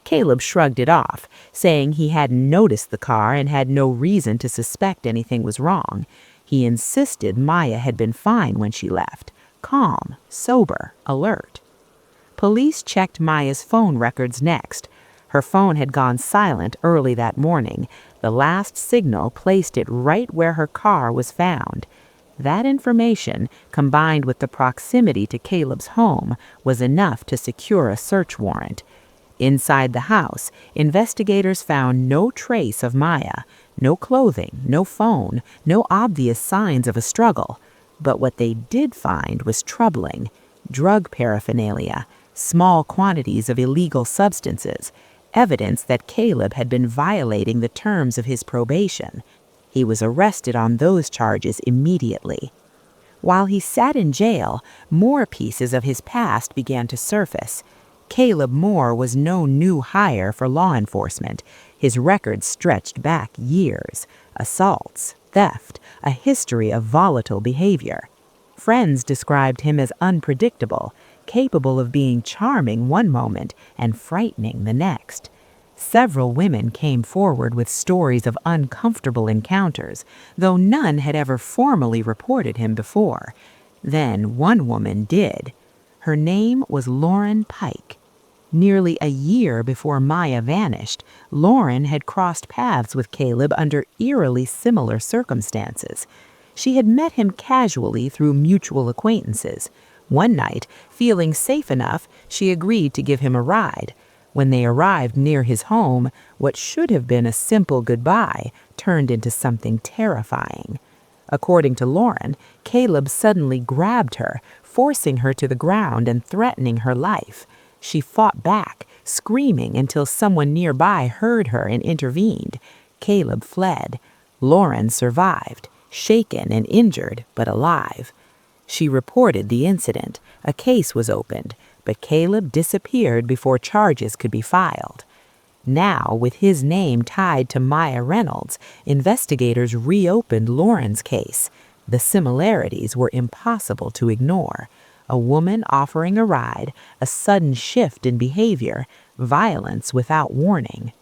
Caleb shrugged it off, saying he hadn't noticed the car and had no reason to suspect anything was wrong. He insisted Maya had been fine when she left, calm, sober, alert. Police checked Maya's phone records next. Her phone had gone silent early that morning. The last signal placed it right where her car was found. That information, combined with the proximity to Caleb's home, was enough to secure a search warrant. Inside the house, investigators found no trace of Maya, no clothing, no phone, no obvious signs of a struggle. But what they did find was troubling: drug paraphernalia, small quantities of illegal substances, evidence that Caleb had been violating the terms of his probation. He was arrested on those charges immediately. While he sat in jail, more pieces of his past began to surface. Caleb Moore was no new hire for law enforcement. His record stretched back years: assaults, theft, a history of volatile behavior. Friends described him as unpredictable, capable of being charming one moment and frightening the next. Several women came forward with stories of uncomfortable encounters, though none had ever formally reported him before. Then one woman did. Her name was Lauren Pike. Nearly a year before Maya vanished, Lauren had crossed paths with Caleb under eerily similar circumstances. She had met him casually through mutual acquaintances. One night, feeling safe enough, she agreed to give him a ride. When they arrived near his home, what should have been a simple goodbye turned into something terrifying. According to Lauren, Caleb suddenly grabbed her, forcing her to the ground and threatening her life. She fought back, screaming until someone nearby heard her and intervened. Caleb fled. Lauren survived, shaken and injured, but alive. She reported the incident. A case was opened, but Caleb disappeared before charges could be filed. Now, with his name tied to Maya Reynolds, investigators reopened Lauren's case. The similarities were impossible to ignore. A woman offering a ride, a sudden shift in behavior, violence without warning.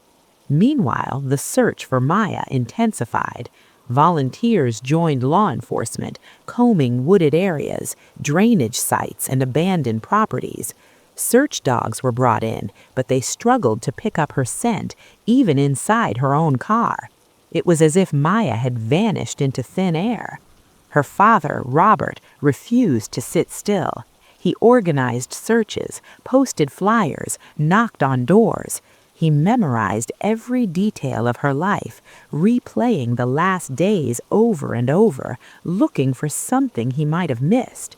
Meanwhile, the search for Maya intensified. Volunteers joined law enforcement, combing wooded areas, drainage sites, and abandoned properties. Search dogs were brought in, but they struggled to pick up her scent, even inside her own car. It was as if Maya had vanished into thin air. Her father, Robert, refused to sit still. He organized searches, posted flyers, knocked on doors. He memorized every detail of her life, replaying the last days over and over, looking for something he might have missed.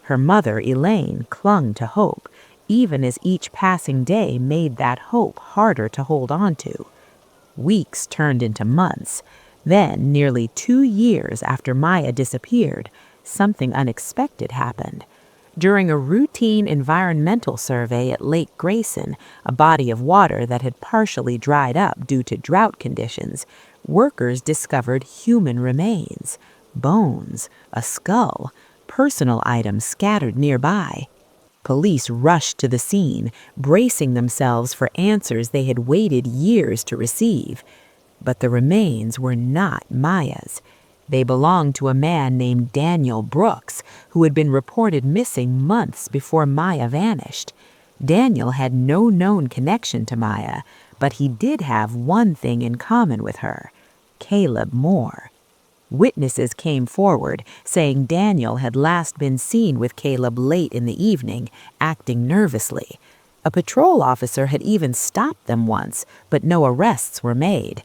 Her mother, Elaine, clung to hope, even as each passing day made that hope harder to hold on to. Weeks turned into months. Then, nearly 2 years after Maya disappeared, something unexpected happened. During a routine environmental survey at Lake Grayson, a body of water that had partially dried up due to drought conditions, workers discovered human remains, bones, a skull, personal items scattered nearby. Police rushed to the scene, bracing themselves for answers they had waited years to receive. But the remains were not Maya's. They belonged to a man named Daniel Brooks, who had been reported missing months before Maya vanished. Daniel had no known connection to Maya, but he did have one thing in common with her: Caleb Moore. Witnesses came forward, saying Daniel had last been seen with Caleb late in the evening, acting nervously. A patrol officer had even stopped them once, but no arrests were made.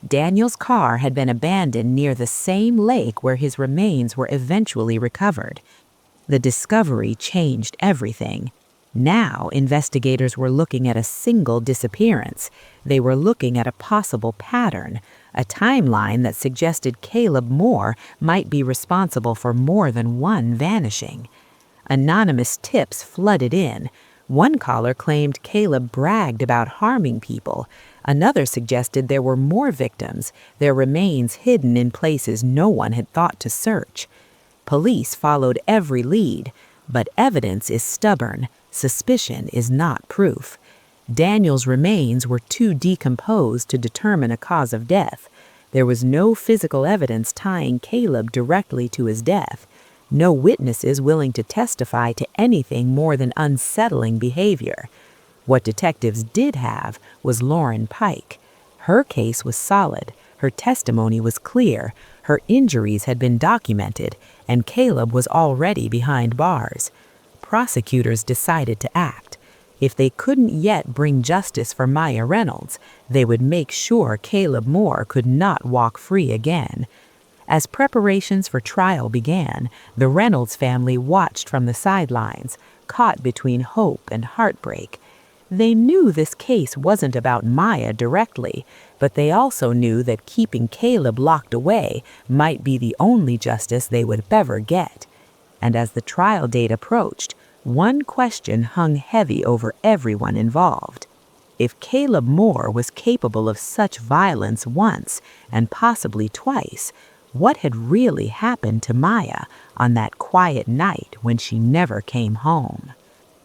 Daniel's car had been abandoned near the same lake where his remains were eventually recovered. The discovery changed everything. Now, investigators were looking at a single disappearance. They were looking at a possible pattern, a timeline that suggested Caleb Moore might be responsible for more than one vanishing. Anonymous tips flooded in. One caller claimed Caleb bragged about harming people. Another suggested there were more victims, their remains hidden in places no one had thought to search. Police followed every lead, but evidence is stubborn. Suspicion is not proof. Daniel's remains were too decomposed to determine a cause of death. There was no physical evidence tying Caleb directly to his death. No witnesses willing to testify to anything more than unsettling behavior. What detectives did have was Lauren Pike. Her case was solid. Her testimony was clear. Her injuries had been documented, and Caleb was already behind bars. Prosecutors decided to act. If they couldn't yet bring justice for Maya Reynolds, they would make sure Caleb Moore could not walk free again. As preparations for trial began, the Reynolds family watched from the sidelines, caught between hope and heartbreak. They knew this case wasn't about Maya directly, but they also knew that keeping Caleb locked away might be the only justice they would ever get. And as the trial date approached, one question hung heavy over everyone involved. If Caleb Moore was capable of such violence once, and possibly twice, what had really happened to Maya on that quiet night when she never came home?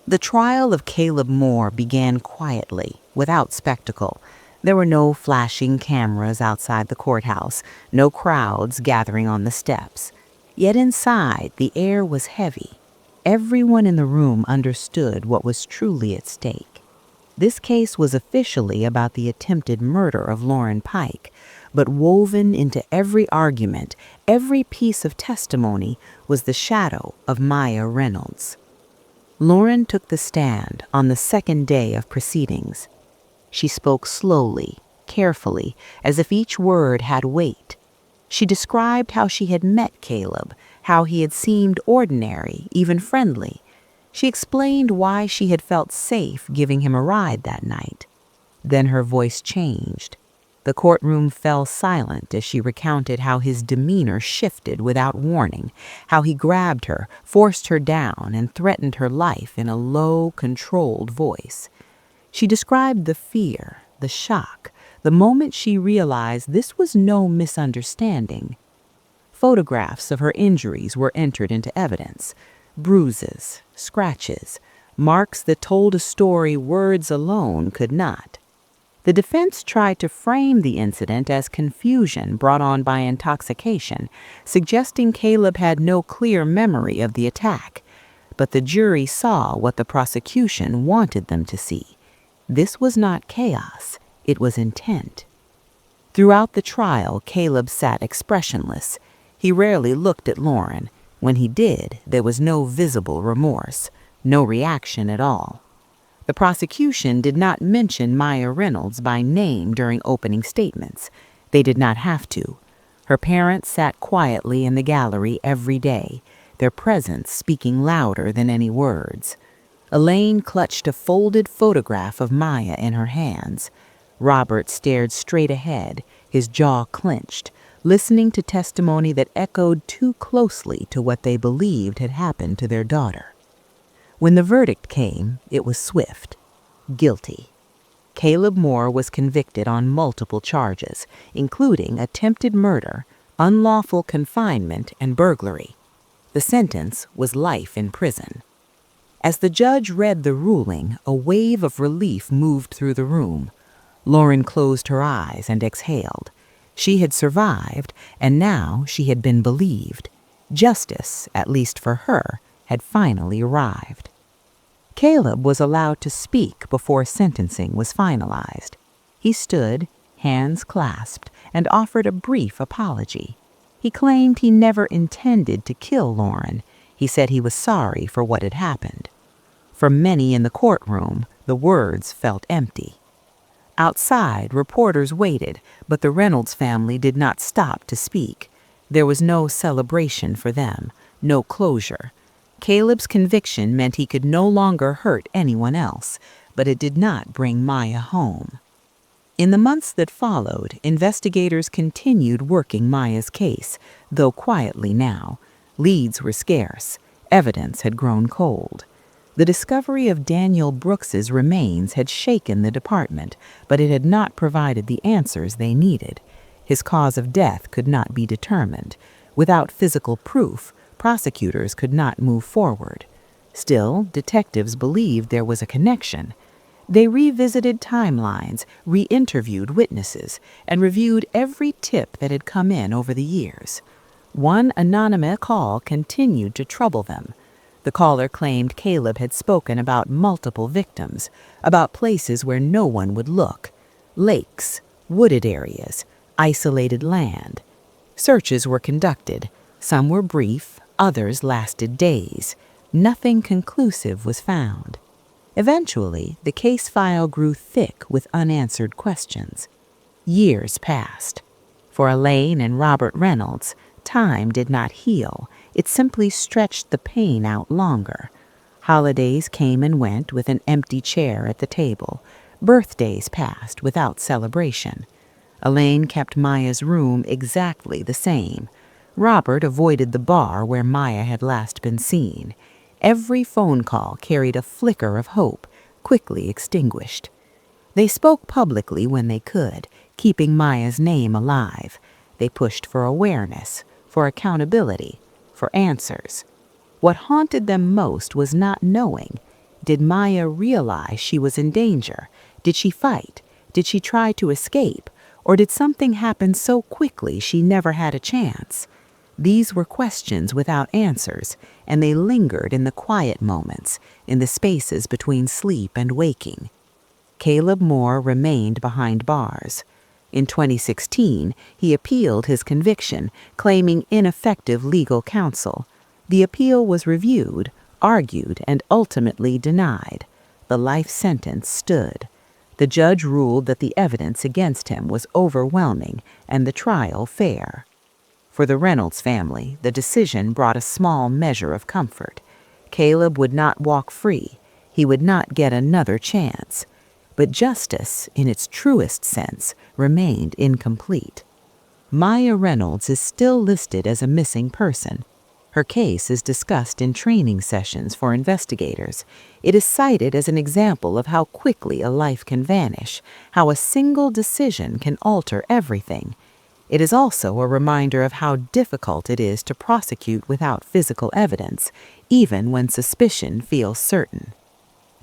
The trial of Caleb Moore began quietly, without spectacle. There were no flashing cameras outside the courthouse, no crowds gathering on the steps. Yet inside, the air was heavy. Everyone in the room understood what was truly at stake. This case was officially about the attempted murder of Lauren Pike, but woven into every argument, every piece of testimony, was the shadow of Maya Reynolds. Lauren took the stand on the second day of proceedings. She spoke slowly, carefully, as if each word had weight. She described how she had met Caleb, how he had seemed ordinary, even friendly. She explained why she had felt safe giving him a ride that night. Then her voice changed. The courtroom fell silent as she recounted how his demeanor shifted without warning, how he grabbed her, forced her down, and threatened her life in a low, controlled voice. She described the fear, the shock, the moment she realized this was no misunderstanding. Photographs of her injuries were entered into evidence. Bruises, scratches, marks that told a story words alone could not. The defense tried to frame the incident as confusion brought on by intoxication, suggesting Caleb had no clear memory of the attack. But the jury saw what the prosecution wanted them to see. This was not chaos, it was intent. Throughout the trial, Caleb sat expressionless. He rarely looked at Lauren. When he did, there was no visible remorse, no reaction at all. The prosecution did not mention Maya Reynolds by name during opening statements. They did not have to. Her parents sat quietly in the gallery every day, their presence speaking louder than any words. Elaine clutched a folded photograph of Maya in her hands. Robert stared straight ahead, his jaw clenched, listening to testimony that echoed too closely to what they believed had happened to their daughter. When the verdict came, it was swift. Guilty. Caleb Moore was convicted on multiple charges, including attempted murder, unlawful confinement, and burglary. The sentence was life in prison. As the judge read the ruling, a wave of relief moved through the room. Lauren closed her eyes and exhaled. She had survived, and now she had been believed. Justice, at least for her, had finally arrived. Caleb was allowed to speak before sentencing was finalized. He stood, hands clasped, and offered a brief apology. He claimed he never intended to kill Lauren. He said he was sorry for what had happened. For many in the courtroom, the words felt empty. Outside, reporters waited, but the Reynolds family did not stop to speak. There was no celebration for them, no closure. Caleb's conviction meant he could no longer hurt anyone else, but it did not bring Maya home. In the months that followed, investigators continued working Maya's case, though quietly now. Leads were scarce. Evidence had grown cold. The discovery of Daniel Brooks's remains had shaken the department, but it had not provided the answers they needed. His cause of death could not be determined. Without physical proof, prosecutors could not move forward. Still, detectives believed there was a connection. They revisited timelines, re-interviewed witnesses, and reviewed every tip that had come in over the years. One anonymous call continued to trouble them. The caller claimed Caleb had spoken about multiple victims, about places where no one would look, lakes, wooded areas, isolated land. Searches were conducted. Some were brief, others lasted days. Nothing conclusive was found. Eventually, the case file grew thick with unanswered questions. Years passed. For Elaine and Robert Reynolds, time did not heal. It simply stretched the pain out longer. Holidays came and went with an empty chair at the table. Birthdays passed without celebration. Elaine kept Maya's room exactly the same. Robert avoided the bar where Maya had last been seen. Every phone call carried a flicker of hope, quickly extinguished. They spoke publicly when they could, keeping Maya's name alive. They pushed for awareness, for accountability, for answers. What haunted them most was not knowing. Did Maya realize she was in danger? Did she fight? Did she try to escape? Or did something happen so quickly she never had a chance? These were questions without answers, and they lingered in the quiet moments, in the spaces between sleep and waking. Caleb Moore remained behind bars. In 2016, he appealed his conviction, claiming ineffective legal counsel. The appeal was reviewed, argued, and ultimately denied. The life sentence stood. The judge ruled that the evidence against him was overwhelming and the trial fair. For the Reynolds family, the decision brought a small measure of comfort. Caleb would not walk free. He would not get another chance. But justice, in its truest sense, remained incomplete. Maya Reynolds is still listed as a missing person. Her case is discussed in training sessions for investigators. It is cited as an example of how quickly a life can vanish, how a single decision can alter everything. It is also a reminder of how difficult it is to prosecute without physical evidence, even when suspicion feels certain.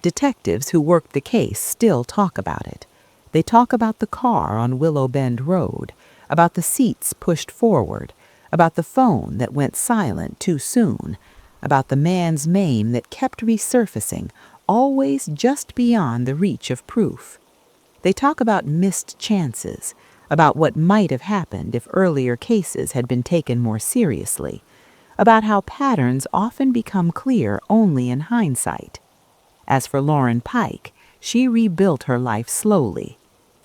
Detectives who worked the case still talk about it. They talk about the car on Willow Bend Road, about the seats pushed forward, about the phone that went silent too soon, about the man's name that kept resurfacing, always just beyond the reach of proof. They talk about missed chances, about what might have happened if earlier cases had been taken more seriously, about how patterns often become clear only in hindsight. As for Lauren Pike, she rebuilt her life slowly.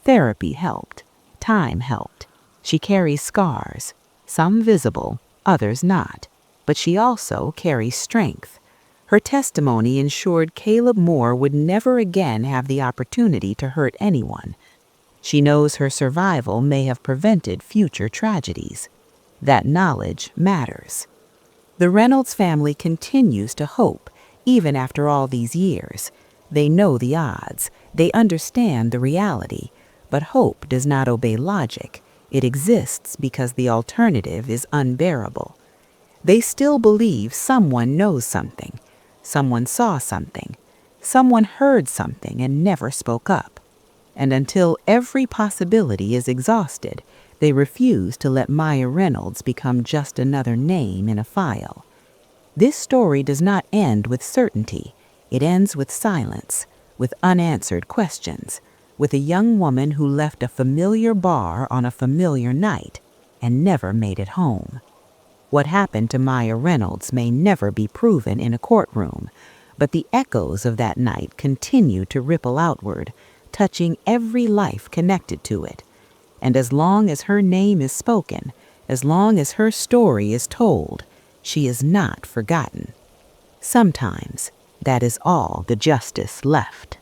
Therapy helped. Time helped. She carries scars, some visible, others not, but she also carries strength. Her testimony ensured Caleb Moore would never again have the opportunity to hurt anyone. She knows her survival may have prevented future tragedies. That knowledge matters. The Reynolds family continues to hope, even after all these years. They know the odds. They understand the reality. But hope does not obey logic. It exists because the alternative is unbearable. They still believe someone knows something. Someone saw something. Someone heard something and never spoke up. And until every possibility is exhausted, they refuse to let Maya Reynolds become just another name in a file. This story does not end with certainty. It ends with silence, with unanswered questions, with a young woman who left a familiar bar on a familiar night, and never made it home. What happened to Maya Reynolds may never be proven in a courtroom, but the echoes of that night continue to ripple outward, touching every life connected to it. And as long as her name is spoken, as long as her story is told, she is not forgotten. Sometimes that is all the justice left.